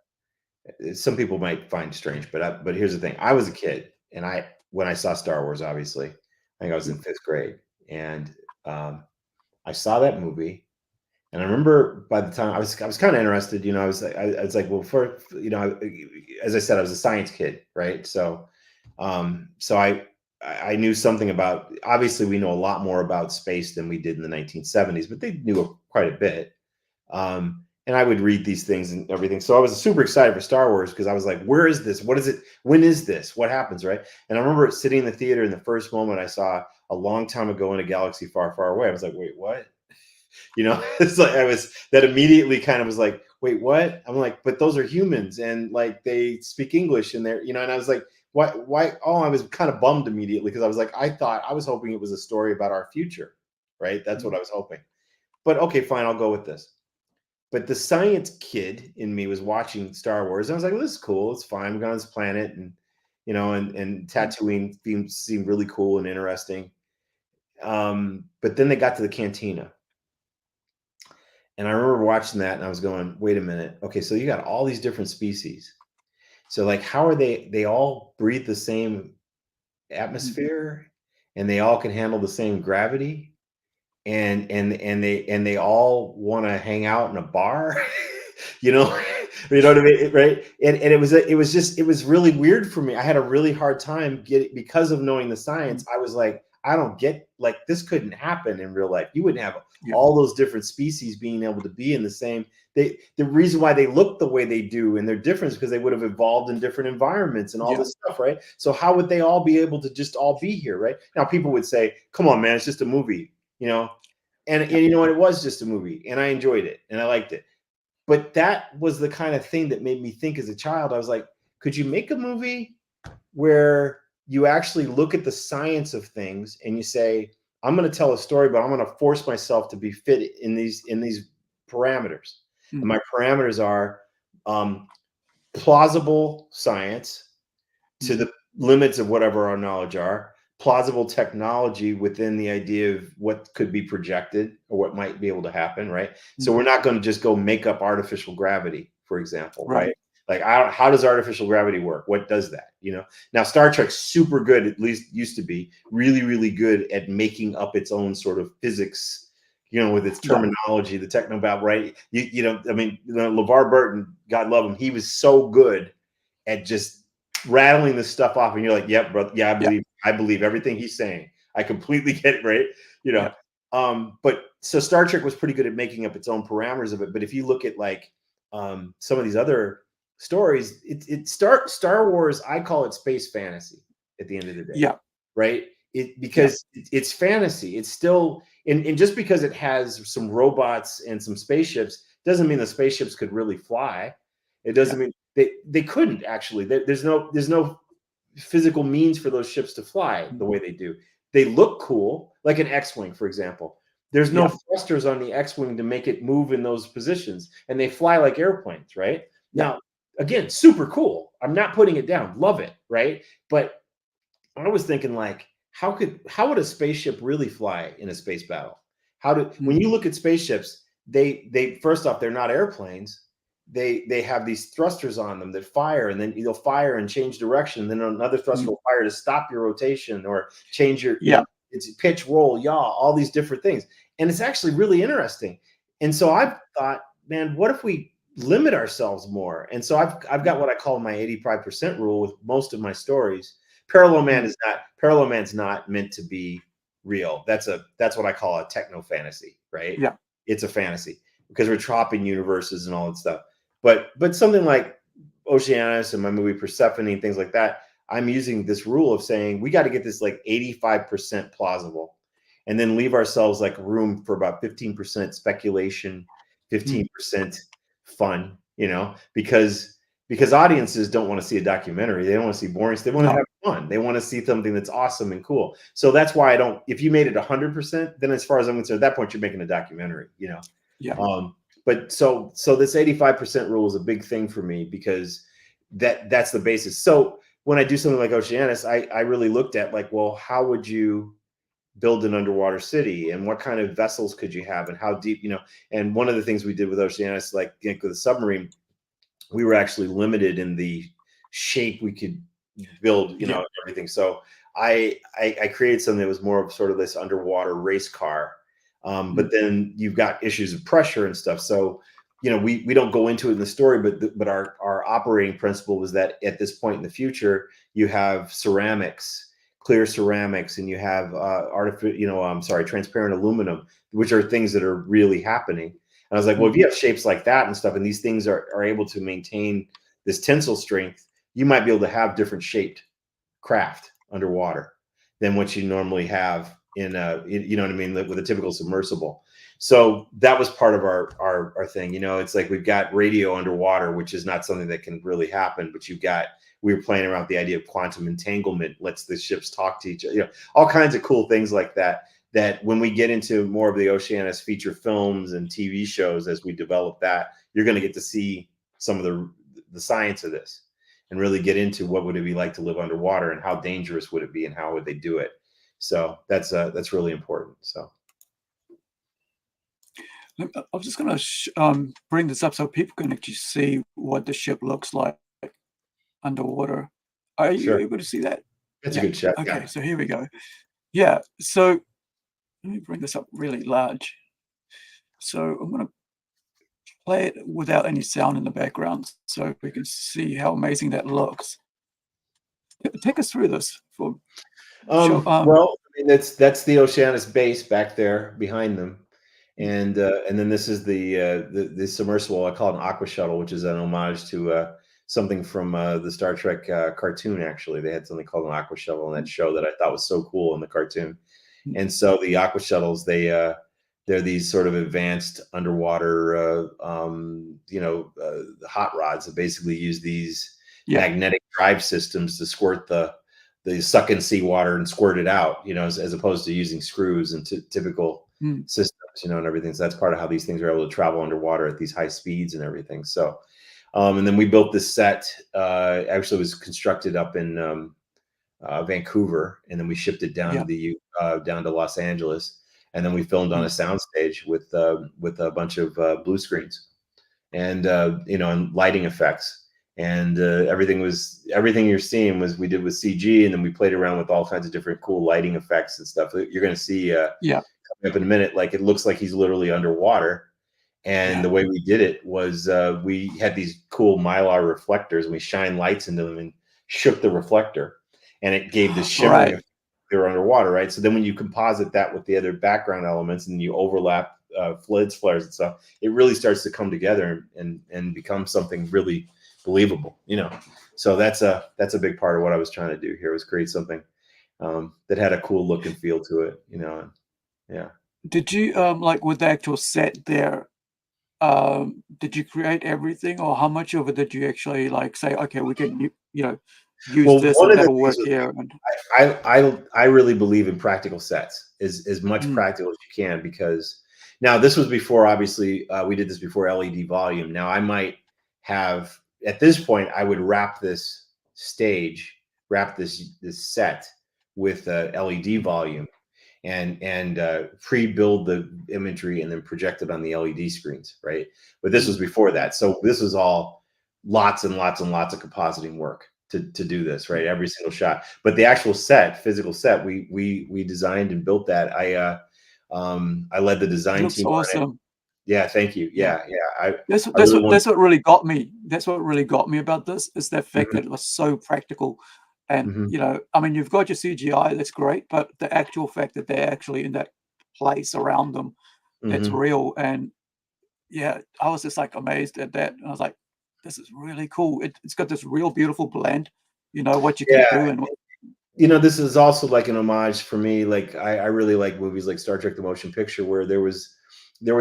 some people might find strange, but here's the thing. I was a kid, and when I saw Star Wars, obviously, I think I was in 5th grade, and I saw that movie, and I remember by the time I was kind of interested. I was like, well, as I said, I was a science kid, right? So I knew something about. Obviously, we know a lot more about space than we did in the 1970s, but they knew quite a bit. And I would read these things and everything. So I was super excited for Star Wars because I was like, where is this? What is it? When is this? What happens, right? And I remember sitting in the theater, and the first moment I saw a long time ago in a galaxy far, far away, I was like, wait, what? It's like that immediately kind of was like, wait, what? I'm like, but those are humans, and like they speak English, and they're, and I was like, why? Oh, I was kind of bummed immediately because I was like, I was hoping it was a story about our future, right? That's what I was hoping. But okay, fine, I'll go with this. But the science kid in me was watching Star Wars, and I was like, well, this is cool. It's fine. We're on this planet, and and Tatooine seemed really cool and interesting. But then they got to the cantina. And I remember watching that, and I was going, wait a minute. Okay, so you got all these different species. So like, how are they all breathe the same atmosphere, and they all can handle the same gravity, and they all want to hang out in a bar, you know, you know what I mean, right? And it was really weird for me. I had a really hard time getting, because of knowing the science. I was like, I don't get, like, this couldn't happen in real life. You wouldn't have all those different species being able to be in the same. The reason why they look the way they do and they're different is because they would have evolved in different environments and all this stuff, right? So how would they all be able to just all be here, right? Now people would say, come on, man, it's just a movie, and you know what? It was just a movie, and I enjoyed it, and I liked it. But that was the kind of thing that made me think as a child. I was like, could you make a movie where you actually look at the science of things and you say, I'm going to tell a story, but I'm going to force myself to be fit in these parameters. And my parameters are plausible science to the limits of whatever our knowledge are, plausible technology within the idea of what could be projected or what might be able to happen, right? So we're not going to just go make up artificial gravity, for example, right? Like, how does artificial gravity work? What does that? Now Star Trek's super good, at least used to be really, really good at making up its own sort of physics, with its terminology, the technobab, right? I mean, LeVar Burton, God love him, he was so good at just rattling this stuff off, and you're like, yep, bro, yeah, I believe everything he's saying. I completely get it, right? But so Star Trek was pretty good at making up its own parameters of it. But if you look at like some of these other stories, Star Wars, I call it space fantasy at the end of the day. Right? Because it's fantasy. It's still, and just because it has some robots and some spaceships doesn't mean the spaceships could really fly. It doesn't mean they couldn't actually. There's no physical means for those ships to fly the way they do. They look cool, like an X-wing, for example. There's no thrusters on the X-wing to make it move in those positions, and they fly like airplanes, right? Now, again, super cool. I'm not putting it down. Love it, right? But I was thinking, like, how would a spaceship really fly in a space battle? When you look at spaceships, they first off, they're not airplanes. They have these thrusters on them that fire, and then they'll fire and change direction. And then another thruster will fire to stop your rotation or change your it's pitch, roll, yaw, all these different things. And it's actually really interesting. And so I've thought, man, what if we limit ourselves more? And so I've got what I call my 85% rule with most of my stories. Parallel Man's not meant to be real. That's what I call a techno fantasy, right? Yeah. It's a fantasy because we're chopping universes and all that stuff. But something like Oceanus and my movie Persephone and things like that, I'm using this rule of saying we got to get this like 85% plausible, and then leave ourselves like room for about 15% speculation, 15% fun, because audiences don't want to see a documentary. They don't want to see boring. They want to have fun. They want to see something that's awesome and cool. So that's why if you made it 100%, then as far as I'm concerned, at that point you're making a documentary, Yeah. But so this 85% rule is a big thing for me because that's the basis. So when I do something like Oceanus, I really looked at like, well, how would you build an underwater city, and what kind of vessels could you have, and how deep, and one of the things we did with Oceanus, like with the submarine, we were actually limited in the shape we could build, everything. So I created something that was more of sort of this underwater race car. But then you've got issues of pressure and stuff. So, we don't go into it in the story, but our operating principle was that at this point in the future, you have clear ceramics, and you have transparent aluminum, which are things that are really happening. And I was like, well, if you have shapes like that and stuff, and these things are able to maintain this tensile strength, you might be able to have different shaped craft underwater than what you normally have with a typical submersible. So that was part of our thing. It's like we've got radio underwater, which is not something that can really happen, but we were playing around with the idea of quantum entanglement, lets the ships talk to each other, all kinds of cool things like that when we get into more of the Oceanus feature films and TV shows, as we develop that, you're going to get to see some of the science of this and really get into what would it be like to live underwater, and how dangerous would it be, and how would they do it. So that's really important. So I was just going to bring this up so people can actually see what the ship looks like underwater. Are you able to see that? That's a good shot. Okay, Yeah. so here we go. Yeah, so let me bring this up really large. So I'm going to play it without any sound in the background so we can see how amazing that looks. Take us through this. Well, I mean, that's the Oceanus base back there behind them. And then this is the submersible. I call it an aqua shuttle, which is an homage to something from the Star Trek cartoon. Actually, they had something called an aqua shuttle in that show that I thought was so cool in the cartoon. And so the aqua shuttles, they're these sort of advanced underwater, hot rods that basically use these magnetic drive systems to squirt the suck in seawater and squirt it out, as opposed to using screws and typical systems, and everything. So that's part of how these things are able to travel underwater at these high speeds and everything. So, and then we built this set. Actually, it was constructed up in Vancouver, and then we shipped it down to Los Angeles, and then we filmed on a soundstage with a bunch of blue screens and and lighting effects. And everything you're seeing we did with CG, and then we played around with all kinds of different cool lighting effects and stuff. You're going to see coming up in a minute, like it looks like he's literally underwater. And the way we did it was we had these cool Mylar reflectors, and we shined lights into them and shook the reflector, and it gave the shimmering effect. They were underwater, right? So then when you composite that with the other background elements and you overlap flares and stuff, it really starts to come together and become something really believable, So that's a big part of what I was trying to do here, was create something that had a cool look and feel to it, Yeah. Did you like with the actual set there? Did you create everything, or how much of it did you actually like say, okay, we can use this and that'll work here? And I really believe in practical sets, as much practical as you can, because now this was before, obviously, we did this before LED volume. Now I might have, at this point, I would wrap this set with LED volume and pre-build the imagery and then project it on the LED screens, right? But this was before that. So this was all lots and lots and lots of compositing work to do this, right? Every single shot. But the actual physical set, we designed and built that. I led the design team on it. Yeah, thank you. Yeah. That's what really got me. That's what really got me about this, is that fact that it was so practical. And Mhm. you know, I mean, you've got your CGI, that's great, but the actual fact that they're actually in that place around them, that's Mhm. real. And yeah, I was just like amazed at that. And I was like, this is really cool. It's got this real beautiful blend, you know, what you can Yeah. do and what, This is also like an homage for me. Like I really like movies like Star Trek: The Motion Picture, where there was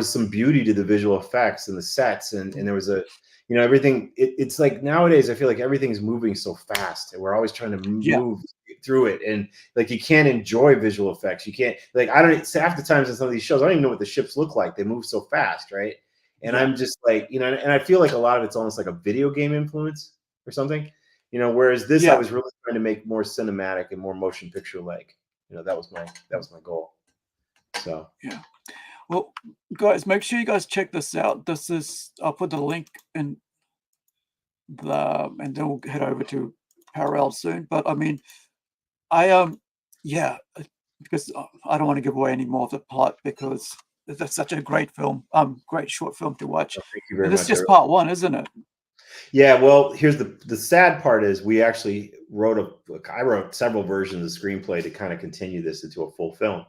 some beauty to the visual effects and the sets, and there was a everything. It's like nowadays I feel like everything's moving so fast, and we're always trying to yeah, move through it, and like you can't enjoy visual effects. You can't like I don't half the times in some of these shows I don't even know what the ships look like. They move so fast, right? And yeah, I'm just like and I feel like a lot of it's almost like a video game influence or something. Whereas this, I yeah, was really trying to make more cinematic and more motion picture like. That was my goal. So yeah. Well, guys, make sure you guys check this out. This is, I'll put the link in and then we'll head over to Parallel soon. But I mean, I yeah, because I don't want to give away any more of the plot because that's such a great film, great short film to watch. thank you very And this is much. just part one, isn't it? Yeah, well, here's the sad part is we actually I wrote several versions of the screenplay to kind of continue this into a full film.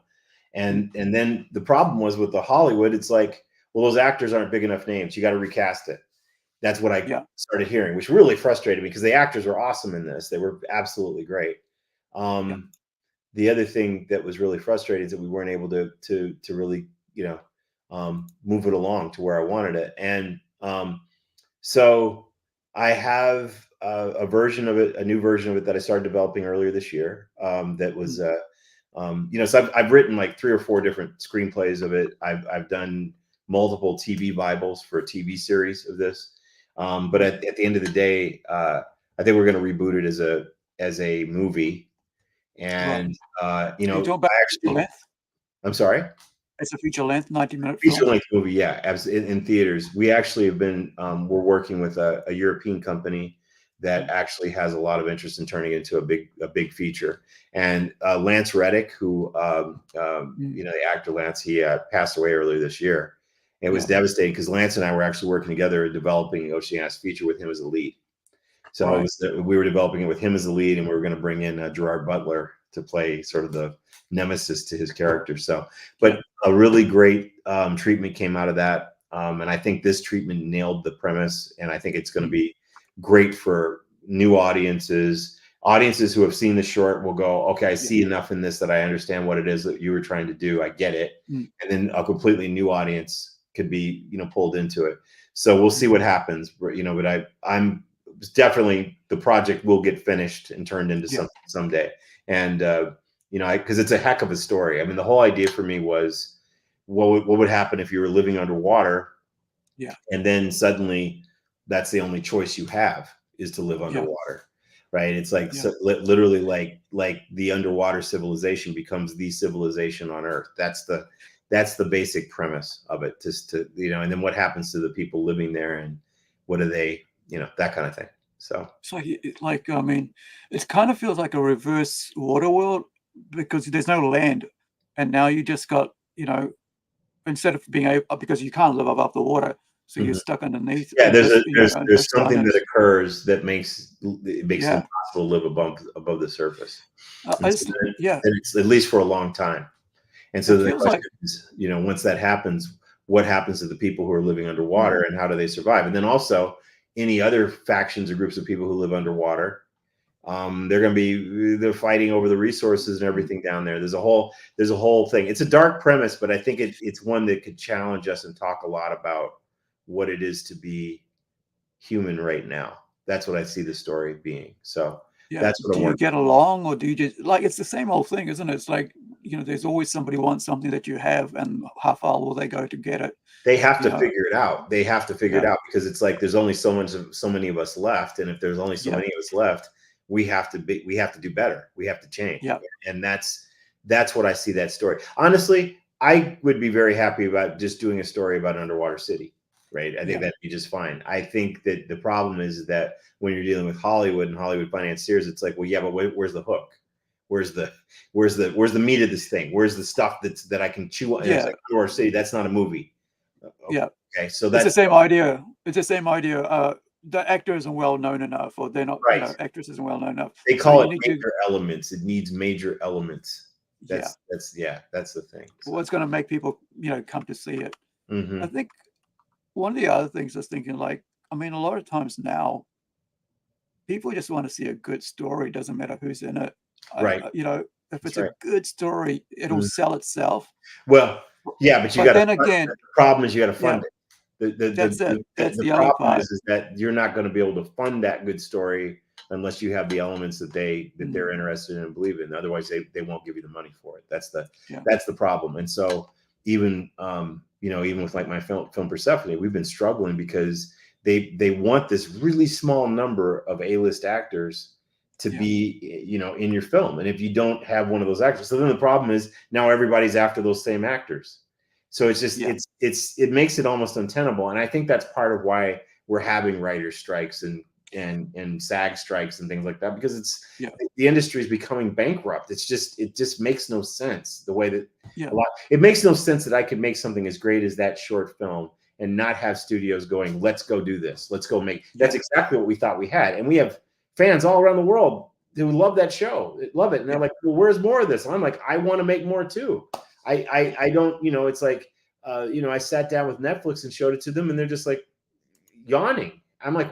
Mm, And then the problem was with the Hollywood, it's like, well, those actors aren't big enough names. You got to recast it. That's what I yeah, started hearing, which really frustrated me because the actors were awesome in this. They were absolutely great. yeah, The other thing that was really frustrating is that we weren't able to really, move it along to where I wanted it. And so I have a version of it, a new version of it that I started developing earlier this year. That was, mm, so I've written like 3 or 4 different screenplays of it. I've done multiple TV Bibles for a TV series of this. But mm. at the end of the day, I think we're going to reboot it as a movie. Right. And So you're talking about I feature actually, length? I'm sorry. It's a feature length, 90-minute Feature film. length movie, yeah, in theaters. We actually have been we're working with a European company that Mm, actually has a lot of interest in turning it into a big feature. And Lance Reddick, who mm, the actor Lance, he passed away earlier this year. It was yeah, devastating because Lance and I were actually working together developing Oceanus feature with him as a lead. So right. we were developing it with him as the lead, and we were going to bring in Gerard Butler to play sort of the nemesis to his character. So, Yeah, but a really great treatment came out of that, and I think this treatment nailed the premise, and I think it's going to mm, be great for new audiences. Audiences who have seen the short will go, okay, I yeah, see enough in this that I understand what it is that you were trying to do. I get it, mm, and then a completely new audience could be pulled into it. So we'll see mm, what happens. But I'm definitely the project will get finished and turned into yeah, something someday. And because it's a heck of a story. I mean, the whole idea for me was what would happen if you were living underwater yeah, and then suddenly that's the only choice you have is to live yeah, underwater, right? It's like yeah, literally like the underwater civilization becomes the civilization on Earth. That's the basic premise of it. Just to and then what happens to the people living there, and what do they, that kind of thing. So so like, I mean, it kind of feels like a reverse water world because there's no land, and now you just got, instead of being able, because you can't live above the water, so you're mhm. stuck underneath Yeah, in there's this, a there's on there's this something that islands. occurs that makes it Yeah, impossible to live above the surface, I and so just, yeah, then it's at least for a long time. And so it the feels question like, is, once that happens, what happens to the people who are living mm, underwater, and how do they survive? And then also any other factions or groups of people who live underwater, they're fighting over the resources and mm, everything down there. There's a whole thing. It's a dark premise, but I think it's one that could challenge us and talk a lot about what it is to be human right now. That's what I see the story being. So yeah. that's what Do I'm you working get along, or do you just like, it's the same old thing, isn't it? It's like, there's always somebody wants something that you have, and how far will they go to get it? They have You to know, figure it out. They have to figure it yeah, out because it's like there's only so many of us left, and if there's only so yeah, many of us left, we have to do better. We have to change, yeah, and that's what I see that story. Honestly, I would be very happy about just doing a story about an underwater city, right? I think yeah, that'd be just fine. I think that the problem is that when you're dealing with Hollywood and Hollywood financiers, it's like, well, yeah, but where's the hook? Where's the meat of this thing? Where's the stuff that I can chew on? And it's yeah, like underwater city. That's not a movie. yeah. Okay, so It's the that's same idea. It's the same idea. the actor isn't well known enough, or they're not, Right. actress isn't well known enough. They So call you it need major elements. It needs major elements. yeah. That's the thing. So. What's going to make people, come to see it? Mm-hmm. I think one of the other things I was thinking, like, I mean, a lot of times now, people just want to see a good story. Doesn't matter who's in it. Right. If it's a good story, it'll sell itself. Well, yeah, but you got to. Then again, the problem is you got to fund it. That's it. That's the other problem part. is that you're not going to be able to fund that good story unless you have the elements that they're interested in and believe in. Otherwise, they won't give you the money for it. That's the problem. And so even even with like my film Persephone, we've been struggling because they want this really small number of A-list actors to be in your film. And if you don't have one of those actors, so then the problem is now everybody's after those same actors. So it's just it makes it almost untenable. And I think that's part of why we're having writer strikes and SAG strikes and things like that, because the industry is becoming bankrupt. It just makes no sense the way that it makes no sense that I could make something as great as that short film and not have studios going, let's go do this. Let's go make that's exactly what we thought we had. And we have fans all around the world who love that show, love it. And they're like, well, where's more of this? And I'm like, I want to make more too. I don't, it's like, I sat down with Netflix and showed it to them and they're just like yawning. I'm like,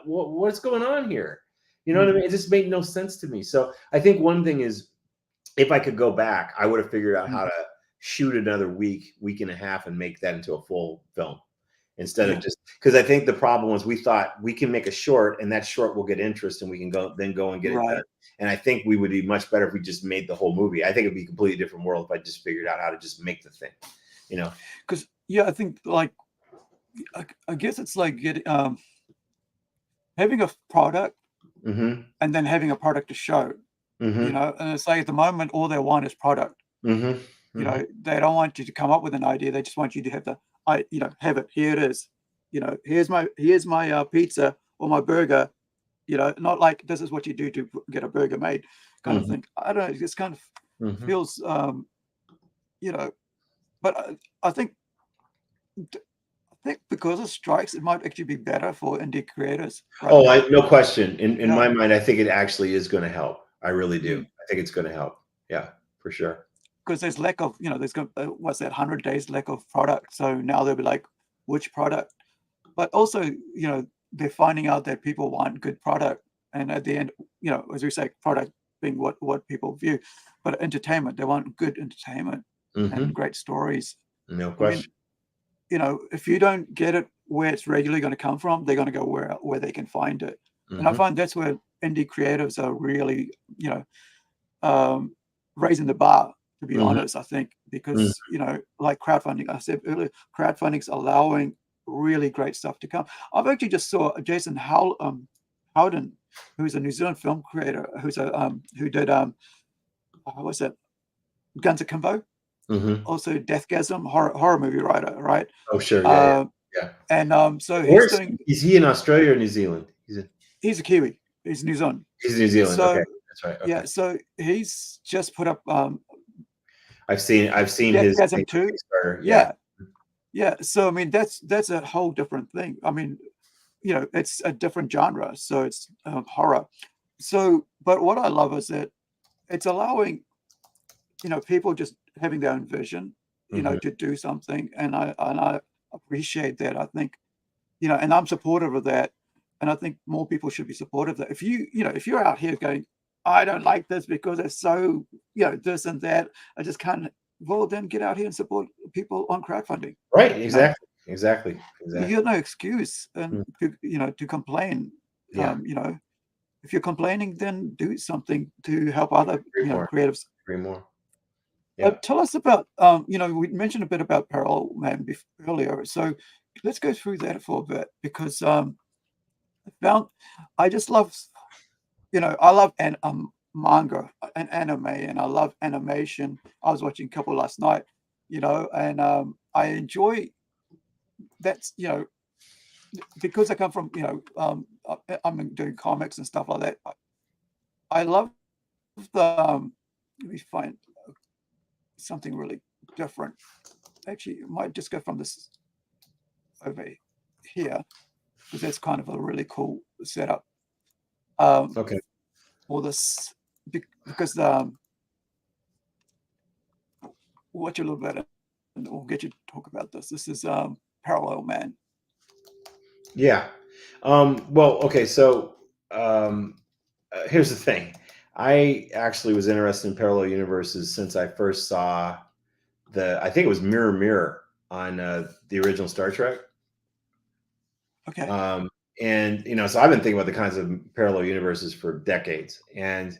what's going on here? You know what I mean? It just made no sense to me. So I think one thing is, if I could go back, I would have figured out how to shoot another week and a half and make that into a full film instead of just, because I think the problem was we thought we can make a short and that short will get interest and we can go and get it done. And I think we would be much better if we just made the whole movie. I think it'd be a completely different world if I just figured out how to just make the thing, Because I think like, I guess it's like getting having a product and then having a product to show, and it's like at the moment all they want is product. They don't want you to come up with an idea. They just want you to have have it. Here it is. Here's my pizza or my burger. Not like this is what you do to get a burger made, kind of thing. I don't know. It just kind of feels, but I think because of strikes, it might actually be better for indie creators. Right no question. In my mind, I think it actually is going to help. I really do. I think it's going to help. Yeah, for sure. Because there's lack of, there's what's that, 100 days lack of product. So now they'll be like, which product? But also, they're finding out that people want good product. And at the end, as we say, product being what people view, but entertainment, they want good entertainment and great stories. No question. If you don't get it where it's regularly going to come from, they're going to go where they can find it. And I find that's where indie creatives are really, raising the bar, to be honest, I think, because, like crowdfunding, I said earlier, crowdfunding's allowing really great stuff to come. I've actually just saw Jason Howden, who's a New Zealand film creator, who did, what's that, Guns Akimbo? Also Deathgasm, horror movie writer, right? Oh, sure. Yeah. And so is he in Australia or New Zealand? He's a Kiwi. He's New Zealand. He's New Zealand. So, okay, that's right. Okay. Yeah, so he's just put up. I've seen his too. Yeah. So I mean, that's a whole different thing. I mean, it's a different genre, so it's horror. So, but what I love is that it's allowing, people just having their own vision, to do something, and I appreciate that. I think, and I'm supportive of that, and I think more people should be supportive of that. If if you're out here going, I don't like this because it's so, this and that, I just can't. Well, then get out here and support people on crowdfunding. Right. Exactly. You got no excuse, and to complain. If you're complaining, then do something to help other creatives. Agree more. Yeah. Tell us about, we mentioned a bit about Parallel Man earlier, so let's go through that for a bit, because I just love, I love manga and anime, and I love animation. I was watching a couple last night, and I enjoy that, because I come from, I'm doing comics and stuff like that. I love the, let me find something really different. Actually, it might just go from this over here. because that's kind of a really cool setup. Okay. All this because watch a little bit, and we'll get you to talk about this. This is Parallel Man. Yeah. Well, okay. So here's the thing. I actually was interested in parallel universes since I first saw I think it was Mirror Mirror on the original Star Trek. Okay. And so I've been thinking about the kinds of parallel universes for decades, and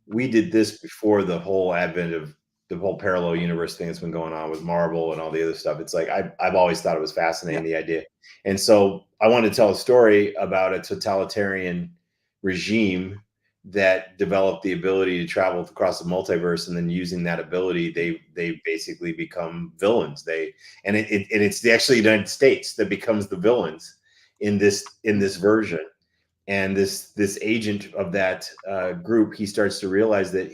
we did this before the whole advent of the whole parallel universe thing that's been going on with Marvel and all the other stuff. It's like I've always thought it was fascinating, the idea. And so I wanted to tell a story about a totalitarian regime that developed the ability to travel across the multiverse, and then using that ability, they basically become villains. It's actually the United States that becomes the villains in this version. And this agent of that group, he starts to realize that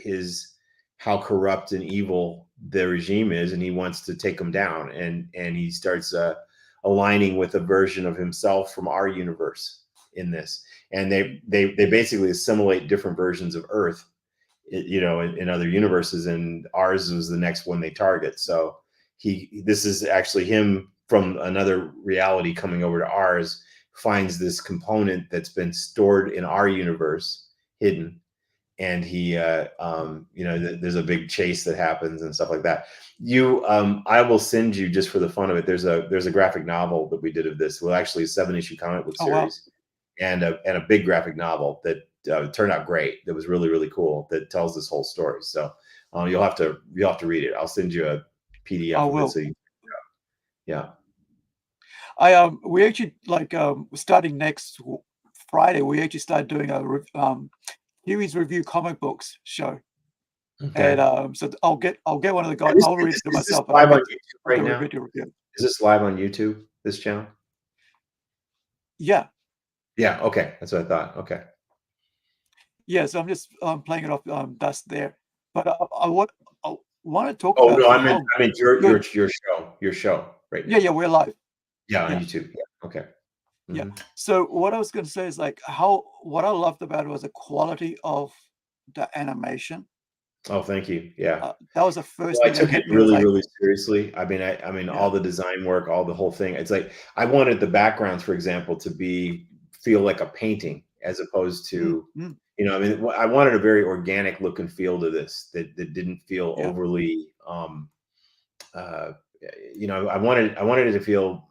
how corrupt and evil the regime is, and he wants to take them down. And he starts aligning with a version of himself from our universe in this. And they basically assimilate different versions of Earth, in other universes, and ours was the next one they target. So this is actually him from another reality coming over to ours, finds this component that's been stored in our universe, hidden, and there's a big chase that happens and stuff like that. I will send you, just for the fun of it, there's a graphic novel that we did of this. Well, actually a 7-issue comic book series. Wow. and a big graphic novel that turned out great. That was really, really cool. That tells this whole story. So you'll have to read it. I'll send you a PDF of it. So yeah. We actually starting next Friday. We actually started doing a Huey's Review Comic Books show. Okay. And so I'll get one of the guys. I'll read it to myself. Live on YouTube right now? Is this live on YouTube? This channel? Yeah. Yeah. Okay, that's what I thought. Okay. Yeah. So I'm just playing it off dust there, but I want to talk. Oh no, I mean your show right now. Yeah, we're live. Yeah, on YouTube. Yeah. Okay. Mm-hmm. Yeah. So what I was going to say is what I loved about it was the quality of the animation. Oh, thank you. Yeah. That was the first thing. I took it really, really seriously. I mean, all the design work, all the whole thing. It's like I wanted the backgrounds, for example, to feel like a painting, as opposed to, I wanted a very organic look and feel to this that didn't feel overly, I wanted it to feel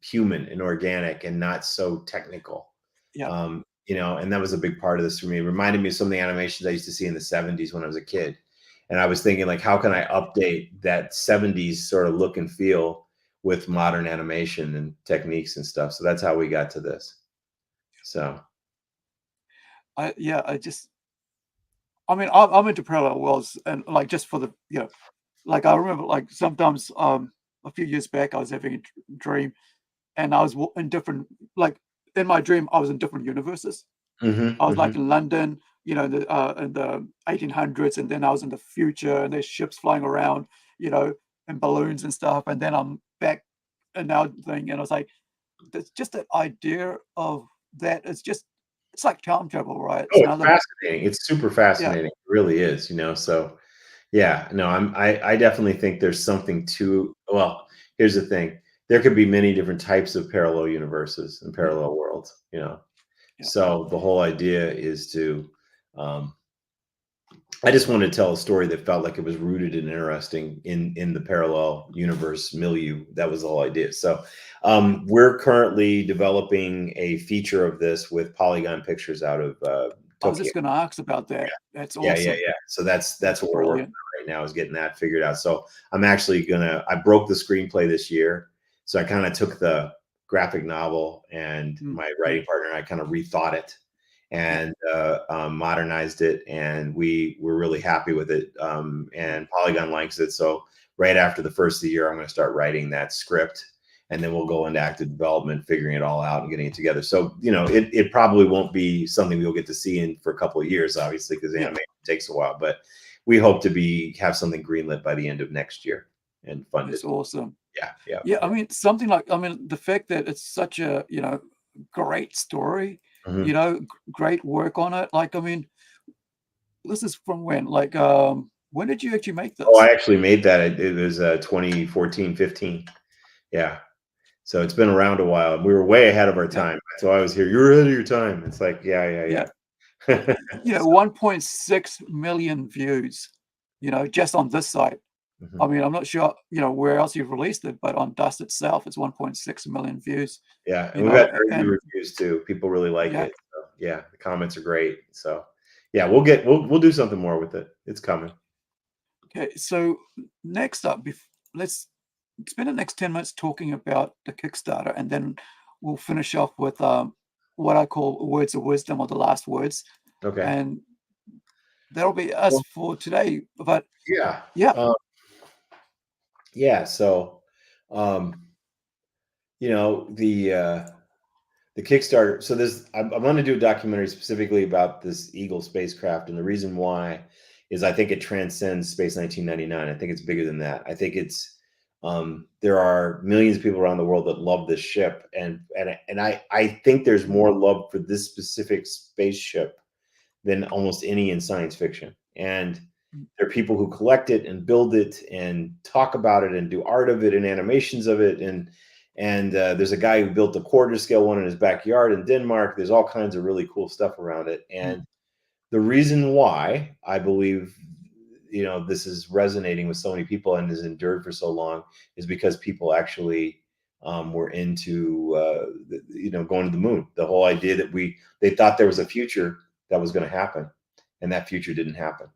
human and organic and not so technical. Yeah. And that was a big part of this for me. It reminded me of some of the animations I used to see in the 70s when I was a kid. And I was thinking, how can I update that 70s sort of look and feel with modern animation and techniques and stuff? So that's how we got to this. So. I'm into parallel worlds, and just for the, I remember sometimes a few years back I was having a dream, and I was in different, in my dream I was in different universes. I was in London, in the 1800s, and then I was in the future, and there's ships flying around, and balloons and stuff, and then I'm back and now thing, and I was like, that's just that idea of that. It's like time travel, right? It's fascinating. It's super fascinating. It really is, so yeah, no, I definitely think there's something to, well, here's the thing. There could be many different types of parallel universes and parallel worlds, So the whole idea is to, I just wanted to tell a story that felt like it was rooted and interesting in the parallel universe milieu. That was the whole idea. So we're currently developing a feature of this with Polygon Pictures out of Tokyo. I was just going to ask about that. Yeah. That's awesome. Yeah. So that's what we're working on right now, is getting that figured out. So I'm actually I broke the screenplay this year. So I kind of took the graphic novel, and my writing partner and I kind of rethought it and modernized it, and we're really happy with it. And Polygon likes it. So right after the first of the year, I'm going to start writing that script, and then we'll go into active development, figuring it all out and getting it together. So, it probably won't be something we'll get to see for a couple of years, obviously, because animation takes a while, but we hope to have something greenlit by the end of next year and funded. That's awesome. Yeah. I mean, something the fact that it's such a, great story, Mhm. you know, great work on it. Like, I mean, this is from when? Like, when did you actually make Oh, I this? actually made that. It was 2014, 15. Yeah. So it's been around a while. We were way ahead of our Yeah, time. So I was here. You're ahead of your time. It's like, yeah, yeah. yeah, You know, So, 1.6 million views, you know, just on this site. I mhm. mean, I'm not sure, you know, where else you've released it, but on Dust itself, it's 1.6 million views, Yeah, and you we've know, got very good and reviews too. People really like yeah. it. So, yeah, the comments are great. So, yeah, we'll do something more with it. It's coming. Okay, so next up, let's spend the next 10 minutes talking about the Kickstarter, and then we'll finish off with what I call words of wisdom or the last words, Okay. and that'll be us Well, for today. But yeah. yeah, Yeah. So, um, the Kickstarter. So I'm going to do a documentary specifically about this Eagle spacecraft, and the reason why is I think it transcends Space 1999. I think it's bigger than that. I think there are millions of people around the world that love this ship, and I think there's more love for this specific spaceship than almost any in science fiction. And there are people who collect it and build it and talk about it and do art of it and animations of it. And there's a guy who built a quarter scale one in his backyard in Denmark. There's all kinds of really cool stuff around it. And the reason why I believe this is resonating with so many people and has endured for so long is because people actually were into going to the moon. The whole idea that they thought there was a future that was going to happen, and that future didn't happen.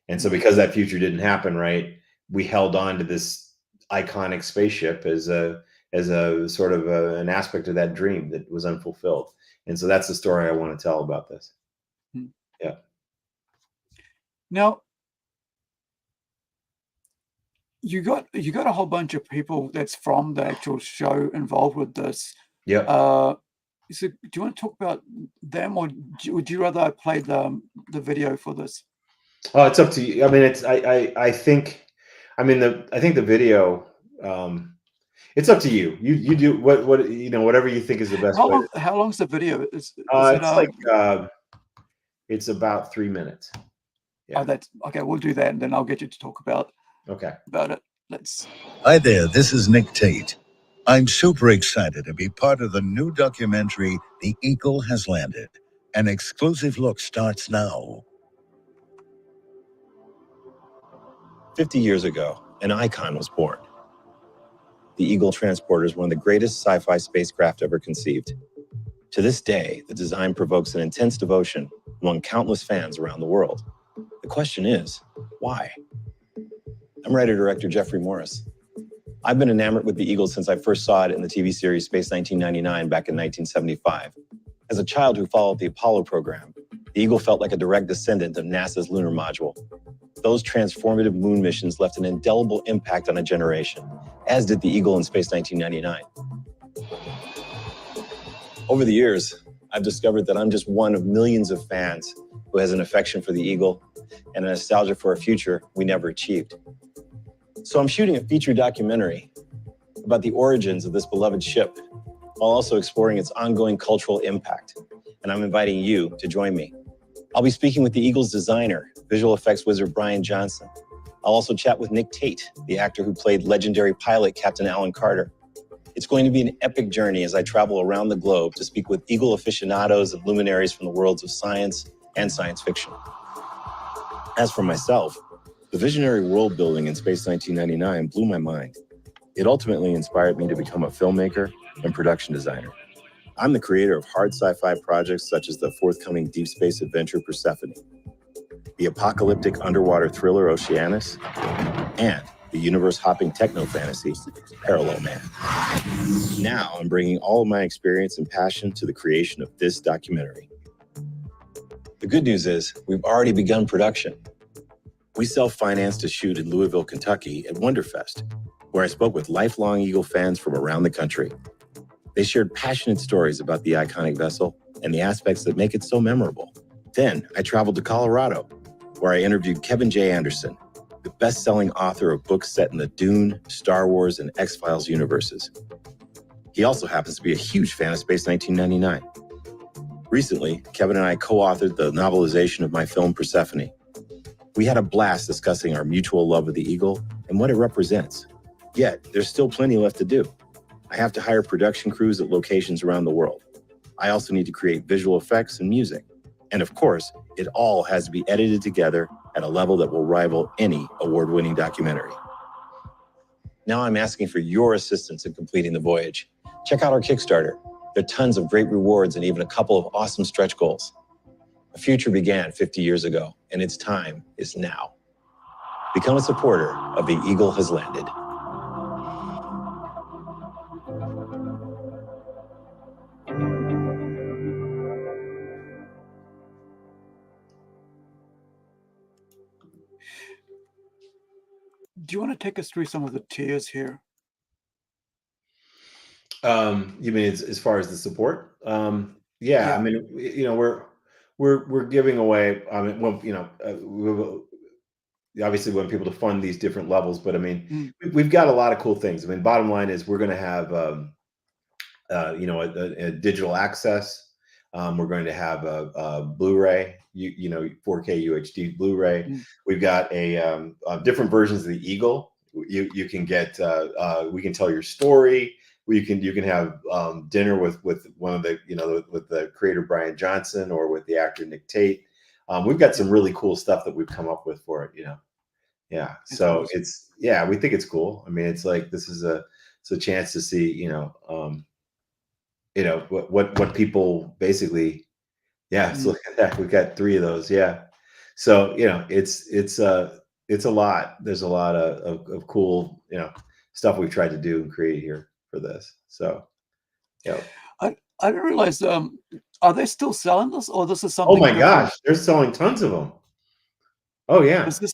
And so because that future didn't happen, right, we held on to this iconic spaceship as a sort of an aspect of that dream that was unfulfilled. And so that's the story I want to tell about this. Yeah. now you got a whole bunch of people that's from the actual show involved with this. Yep. So do you want to talk about them, or would you rather I play the video for this? Oh, it's up to you. I mean, I think, I think the video, it's up to you. You do whatever you think is the best way to. How long's the video? Is it It's like, it's about 3 minutes. oh, Yeah. that's okay, we'll do that, and then I'll get you to talk about Okay. it. Let's Hi there, this is Nick Tate. I'm super excited to be part of the new documentary, The Eagle Has Landed. An exclusive look starts now. 50 years ago, an icon was born. The Eagle transporter is one of the greatest sci-fi spacecraft ever conceived. To this day, the design provokes an intense devotion among countless fans around the world. The question is, why? I'm writer-director Jeffrey Morris. I've been enamored with the Eagle since I first saw it in the TV series Space 1999 back in 1975. As a child who followed the Apollo program, the Eagle felt like a direct descendant of NASA's lunar module. Those transformative moon missions left an indelible impact on a generation, as did the Eagle in Space 1999. Over the years, I've discovered that I'm just one of millions of fans who has an affection for the Eagle and a nostalgia for a future we never achieved. So I'm shooting a feature documentary about the origins of this beloved ship, while also exploring its ongoing cultural impact. And I'm inviting you to join me. I'll be speaking with the Eagle's designer, visual effects wizard Brian Johnson. I'll also chat with Nick Tate, the actor who played legendary pilot Captain Alan Carter. It's going to be an epic journey as I travel around the globe to speak with Eagle aficionados and luminaries from the worlds of science and science fiction. As for myself, the visionary world building in Space 1999 blew my mind. It ultimately inspired me to become a filmmaker and production designer. I'm the creator of hard sci-fi projects such as the forthcoming deep space adventure Persephone, the apocalyptic underwater thriller Oceanus, and the universe-hopping techno-fantasy Parallel Man. Now I'm bringing all of my experience and passion to the creation of this documentary. The good news is we've already begun production. We self-financed a shoot in Louisville, Kentucky at Wonderfest, where I spoke with lifelong Eagle fans from around the country. They shared passionate stories about the iconic vessel and the aspects that make it so memorable. Then I traveled to Colorado, where I interviewed Kevin J. Anderson, the best-selling author of books set in the Dune, Star Wars, and X-Files universes. He also happens to be a huge fan of Space 1999. Recently, Kevin and I co-authored the novelization of my film Persephone. We had a blast discussing our mutual love of the eagle and what it represents. Yet, there's still plenty left to do. I have to hire production crews at locations around the world. I also need to create visual effects and music. And of course, it all has to be edited together at a level that will rival any award-winning documentary. Now I'm asking for your assistance in completing the voyage. Check out our Kickstarter. There are tons of great rewards and even a couple of awesome stretch goals. A future began 50 years ago, and its time is now. Become a supporter of The Eagle Has Landed. Do you want to take us through some of the tiers here? You mean as far as the support? Yeah, Yeah. I mean, you know, we're giving away. I mean, well, you know, we obviously want people to fund these different levels, but I mean, we've got a lot of cool things. I mean, bottom line is we're going to have, you know, a digital access. We're going to have a Blu-ray, you know, 4K UHD Blu-ray. We've got a different versions of the Eagle. You can get. We can tell your story. You can have dinner with one of the, you know, with the creator Brian Johnson or with the actor Nick Tate. We've got some really cool stuff that we've come up with for it, you know. Yeah. So it's, yeah, we think it's cool. I mean, it's like, this is a chance to see, you know, what people basically, yeah. So look at that. We've got 3 of those. Yeah. So, you know, it's a lot. There's a lot of cool, you know, stuff we've tried to do and create here for this. So, yeah. I didn't realize, are they still selling this, or this is something? Oh my different? gosh, they're selling tons of them. Oh yeah. Is this,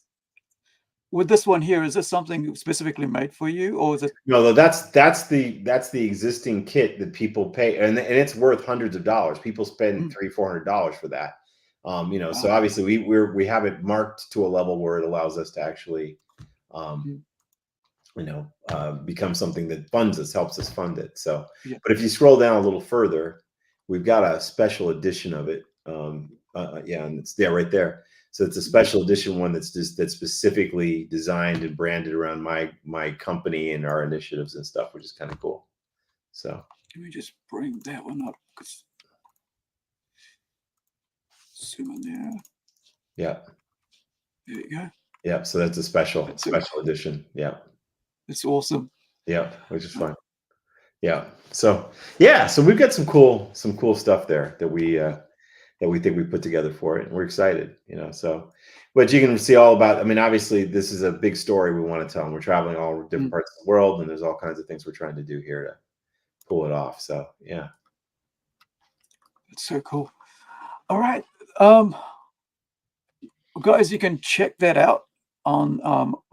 with this one here, is this something specifically made for you, or is it? No, that's the existing kit that people pay, and it's worth hundreds of dollars. People spend $300-400 for that. You know, so obviously we have it marked to a level where it allows us to actually, you know, become something that funds us, helps us fund it. So, but if you scroll down a little further, we've got a special edition of it. Yeah, and it's right there. So it's a special edition one that's specifically designed and branded around my company and our initiatives and stuff, which is kind of cool. So let me just bring that one up. Zoom in there. Yeah. There you go. Yeah. So that's a special edition. Yeah. It's awesome. Yeah, which is fun. Yeah. So yeah, so we've got some cool stuff there that we think we put together for it, and we're excited, you know. So, but you can see all about. I mean, obviously, this is a big story we want to tell, and we're traveling all different parts of the world, and there's all kinds of things we're trying to do here to pull it off. So, yeah, it's so cool. All right, guys, you can check that out on.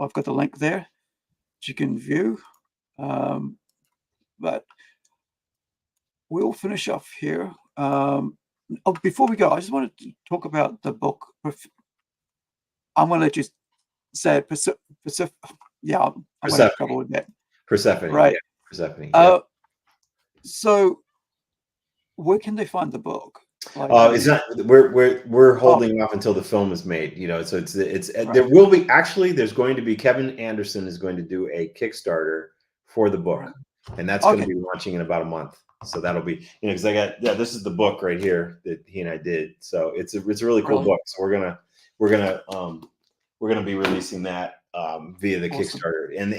I've got the link there that you can view. But we'll finish off here. Before we go, I just wanted to talk about the book. I'm going to let you say it. Yeah, I'm going to have trouble with that. Persephone, right? Yeah, Persephone. Yeah. So, where can they find the book? Like, it's not. We're holding off until the film is made. You know, so it's right. There will be there's going to be Kevin Anderson is going to do a Kickstarter for the book, and that's going to be launching in about a month. So that'll be, you know, because I got this is the book right here that he and I did. So it's a really cool book. So we're gonna be releasing that via the Kickstarter, and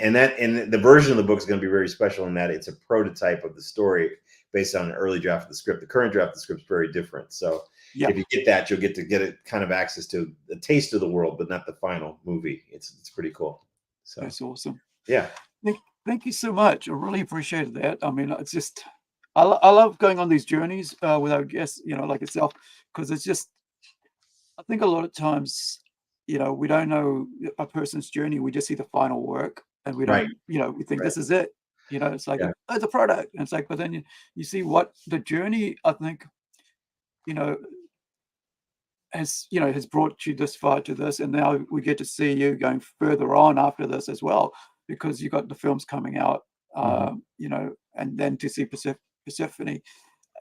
the version of the book is going to be very special in that it's a prototype of the story based on an early draft of the script. The current draft of the script is very different. So if you get that, you'll get it kind of access to a taste of the world, but not the final movie. It's pretty cool. So that's awesome. Yeah. Thank you so much. I really appreciated that. I mean, it's just. I love going on these journeys with our guests, you know, like itself, because it's just, I think a lot of times, you know, we don't know a person's journey. We just see the final work, and we don't, you know, we think this is it. You know, it's like, it's a product. And it's like, but then you see what the journey, I think, you know, has brought you this far to this. And now we get to see you going further on after this as well, because you got the films coming out, you know, and then to see Persephone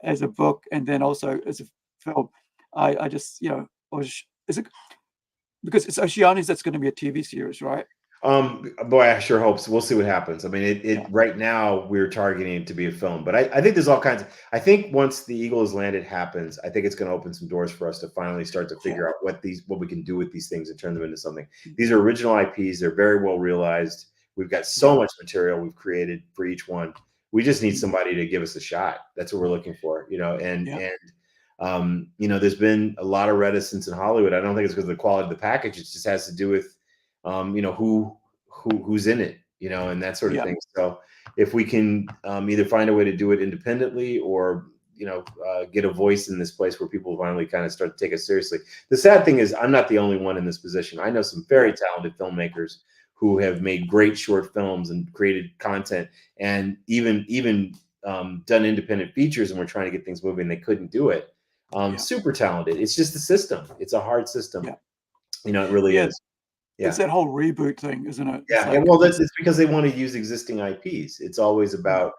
as a book and then also as a film, I just, you know, is it because it's Oceanus that's going to be a TV series, right? Boy, I sure hope so. We'll see what happens. I mean, Yeah. right now we're targeting it to be a film, but I think there's all kinds of, I think once the Eagle has landed happens, I think it's going to open some doors for us to finally start to figure out what we can do with these things and turn them into something. These are original IPs. They're very well realized. We've got so much material we've created for each one. We just need somebody to give us a shot. That's what we're looking for, you know, and you know, there's been a lot of reticence in Hollywood. I don't think it's because of the quality of the package. It just has to do with, you know, who's in it, you know, and that sort of thing. So if we can either find a way to do it independently or, you know, get a voice in this place where people finally kind of start to take us seriously. The sad thing is I'm not the only one in this position. I know some very talented filmmakers who have made great short films and created content and even done independent features, and we're trying to get things moving. They couldn't do it. Super talented. It's just the system. It's a hard system. You know, it really is. It's that whole reboot thing, isn't it? Yeah, Like, well, it's because they want to use existing IPs. It's always about,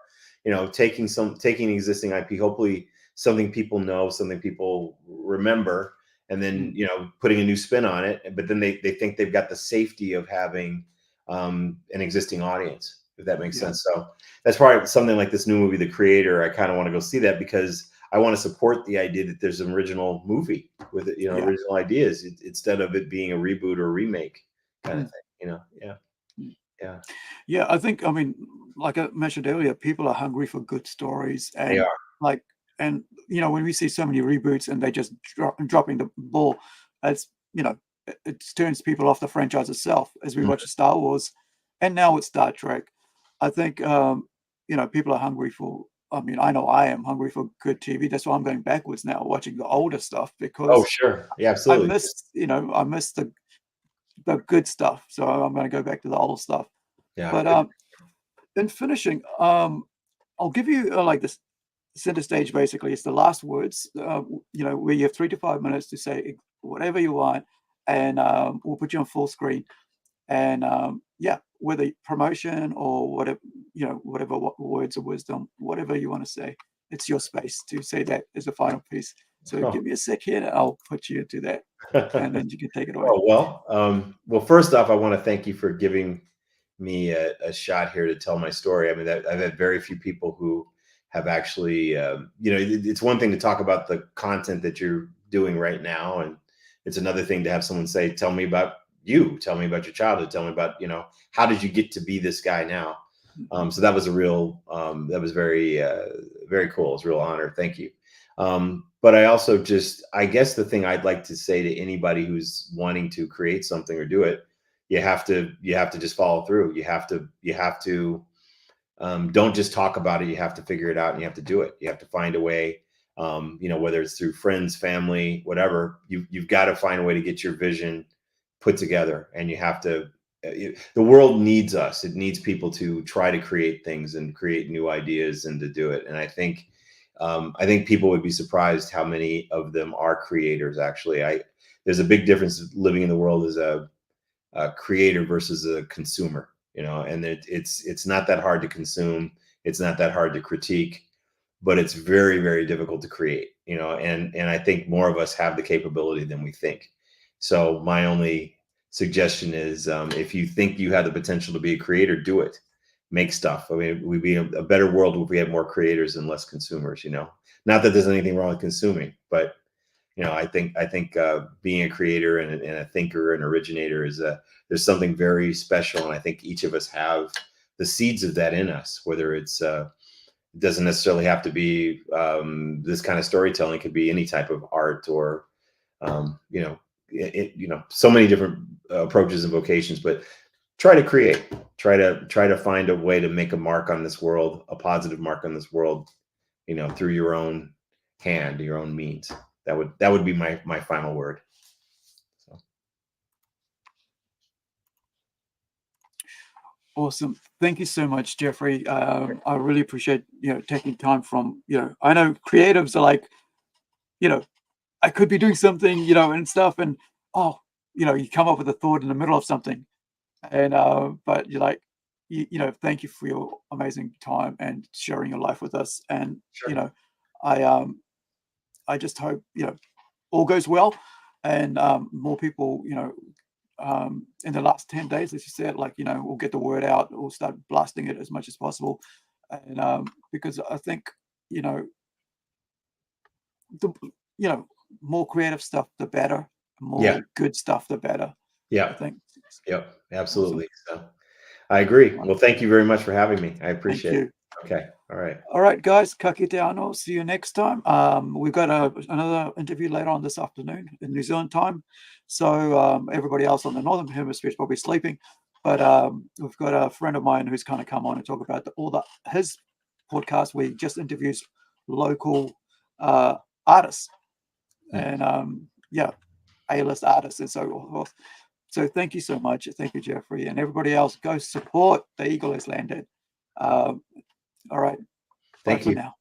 you know, taking existing IP, hopefully something people know, something people remember, and then you know, putting a new spin on it. But then they think they've got the safety of having an existing audience, if that makes sense. So that's why something like this new movie, The Creator, I kind of want to go see that because I want to support the idea that there's an original movie with, you know, original ideas instead of it being a reboot or a remake kind of thing, you know. I think, I mean, like I mentioned earlier, people are hungry for good stories, and They are. like, and you know, when we see so many reboots and they just dropping the ball, it's, you know, it turns people off the franchise itself. As we watch Star Wars, and now with Star Trek, I think you know, people are hungry for. I mean, I know I am hungry for good TV. That's why I'm going backwards now, watching the older stuff because Sure, yeah, absolutely. I missed the good stuff. So I'm going to go back to the old stuff. Yeah, But in finishing, I'll give you like this center stage. Basically, it's the last words. You know, where you have 3 to 5 minutes to say whatever you want, and we'll put you on full screen. And whether promotion or whatever, you know, whatever words of wisdom, whatever you want to say, it's your space to say that as the final piece. So give me a sec here, and I'll put you into that, and then you can take it away. Well, first off, I want to thank you for giving me a shot here to tell my story. I mean, I've had very few people who have actually, you know, it's one thing to talk about the content that you're doing right now, and it's another thing to have someone say, "Tell me about you. Tell me about your childhood. Tell me about, you know, how did you get to be this guy now?" So that was a real, that was very, very cool. It was a real honor. Thank you. But I also I guess the thing I'd like to say to anybody who's wanting to create something or do it, you have to just follow through. You have to don't just talk about it. You have to figure it out, and you have to do it. You have to find a way, you know, whether it's through friends, family, whatever, you've got to find a way to get your vision put together. And you have to, the world needs us. It needs people to try to create things and create new ideas and to do it. And I think people would be surprised how many of them are creators. Actually, there's a big difference living in the world as a creator versus a consumer, you know, and it's not that hard to consume. It's not that hard to critique, but it's very, very difficult to create, you know, and I think more of us have the capability than we think. So my only suggestion is, if you think you have the potential to be a creator, do it. Make stuff. I mean, we'd be a better world if we had more creators and less consumers, you know. Not that there's anything wrong with consuming, but you know, I think being a creator and a thinker and originator there's something very special, and I think each of us have the seeds of that in us. Whether it's it doesn't necessarily have to be this kind of storytelling. It could be any type of art or you know, you know, so many different approaches and vocations. But try to create. Try to find a way to make a mark on this world, a positive mark on this world, you know, through your own hand, your own means. That would be my final word. So. Awesome. Thank you so much, Jeffrey. I really appreciate, you know, taking time from, you know, I know creatives are like, you know, I could be doing something, you know, and stuff. And, you know, you come up with a thought in the middle of something. And, but you're like, you know, thank you for your amazing time and sharing your life with us. And Sure. you know, I just hope, you know, all goes well, and more people, you know, in the last 10 days, as you said, like, you know, we'll get the word out, we'll start blasting it as much as possible. And because I think, you know, the, you know, more creative stuff, the better, more Yeah. good stuff, the better. I Yeah. think. Yep. Absolutely. So I agree. Well, thank you very much for having me. I appreciate Thank it. you. Okay. All right. All right, guys, ka kite anō. See you next time. We've got another interview later on this afternoon in New Zealand time. So everybody else on the Northern Hemisphere is probably sleeping. But we've got a friend of mine who's kind of come on and talk about his podcast where he just interviews local artists and yeah, A-list artists and so forth. So thank you so much. Thank you, Jeffrey, and everybody else. Go support The Eagle Has Landed. All right. Bye Thank for you. now.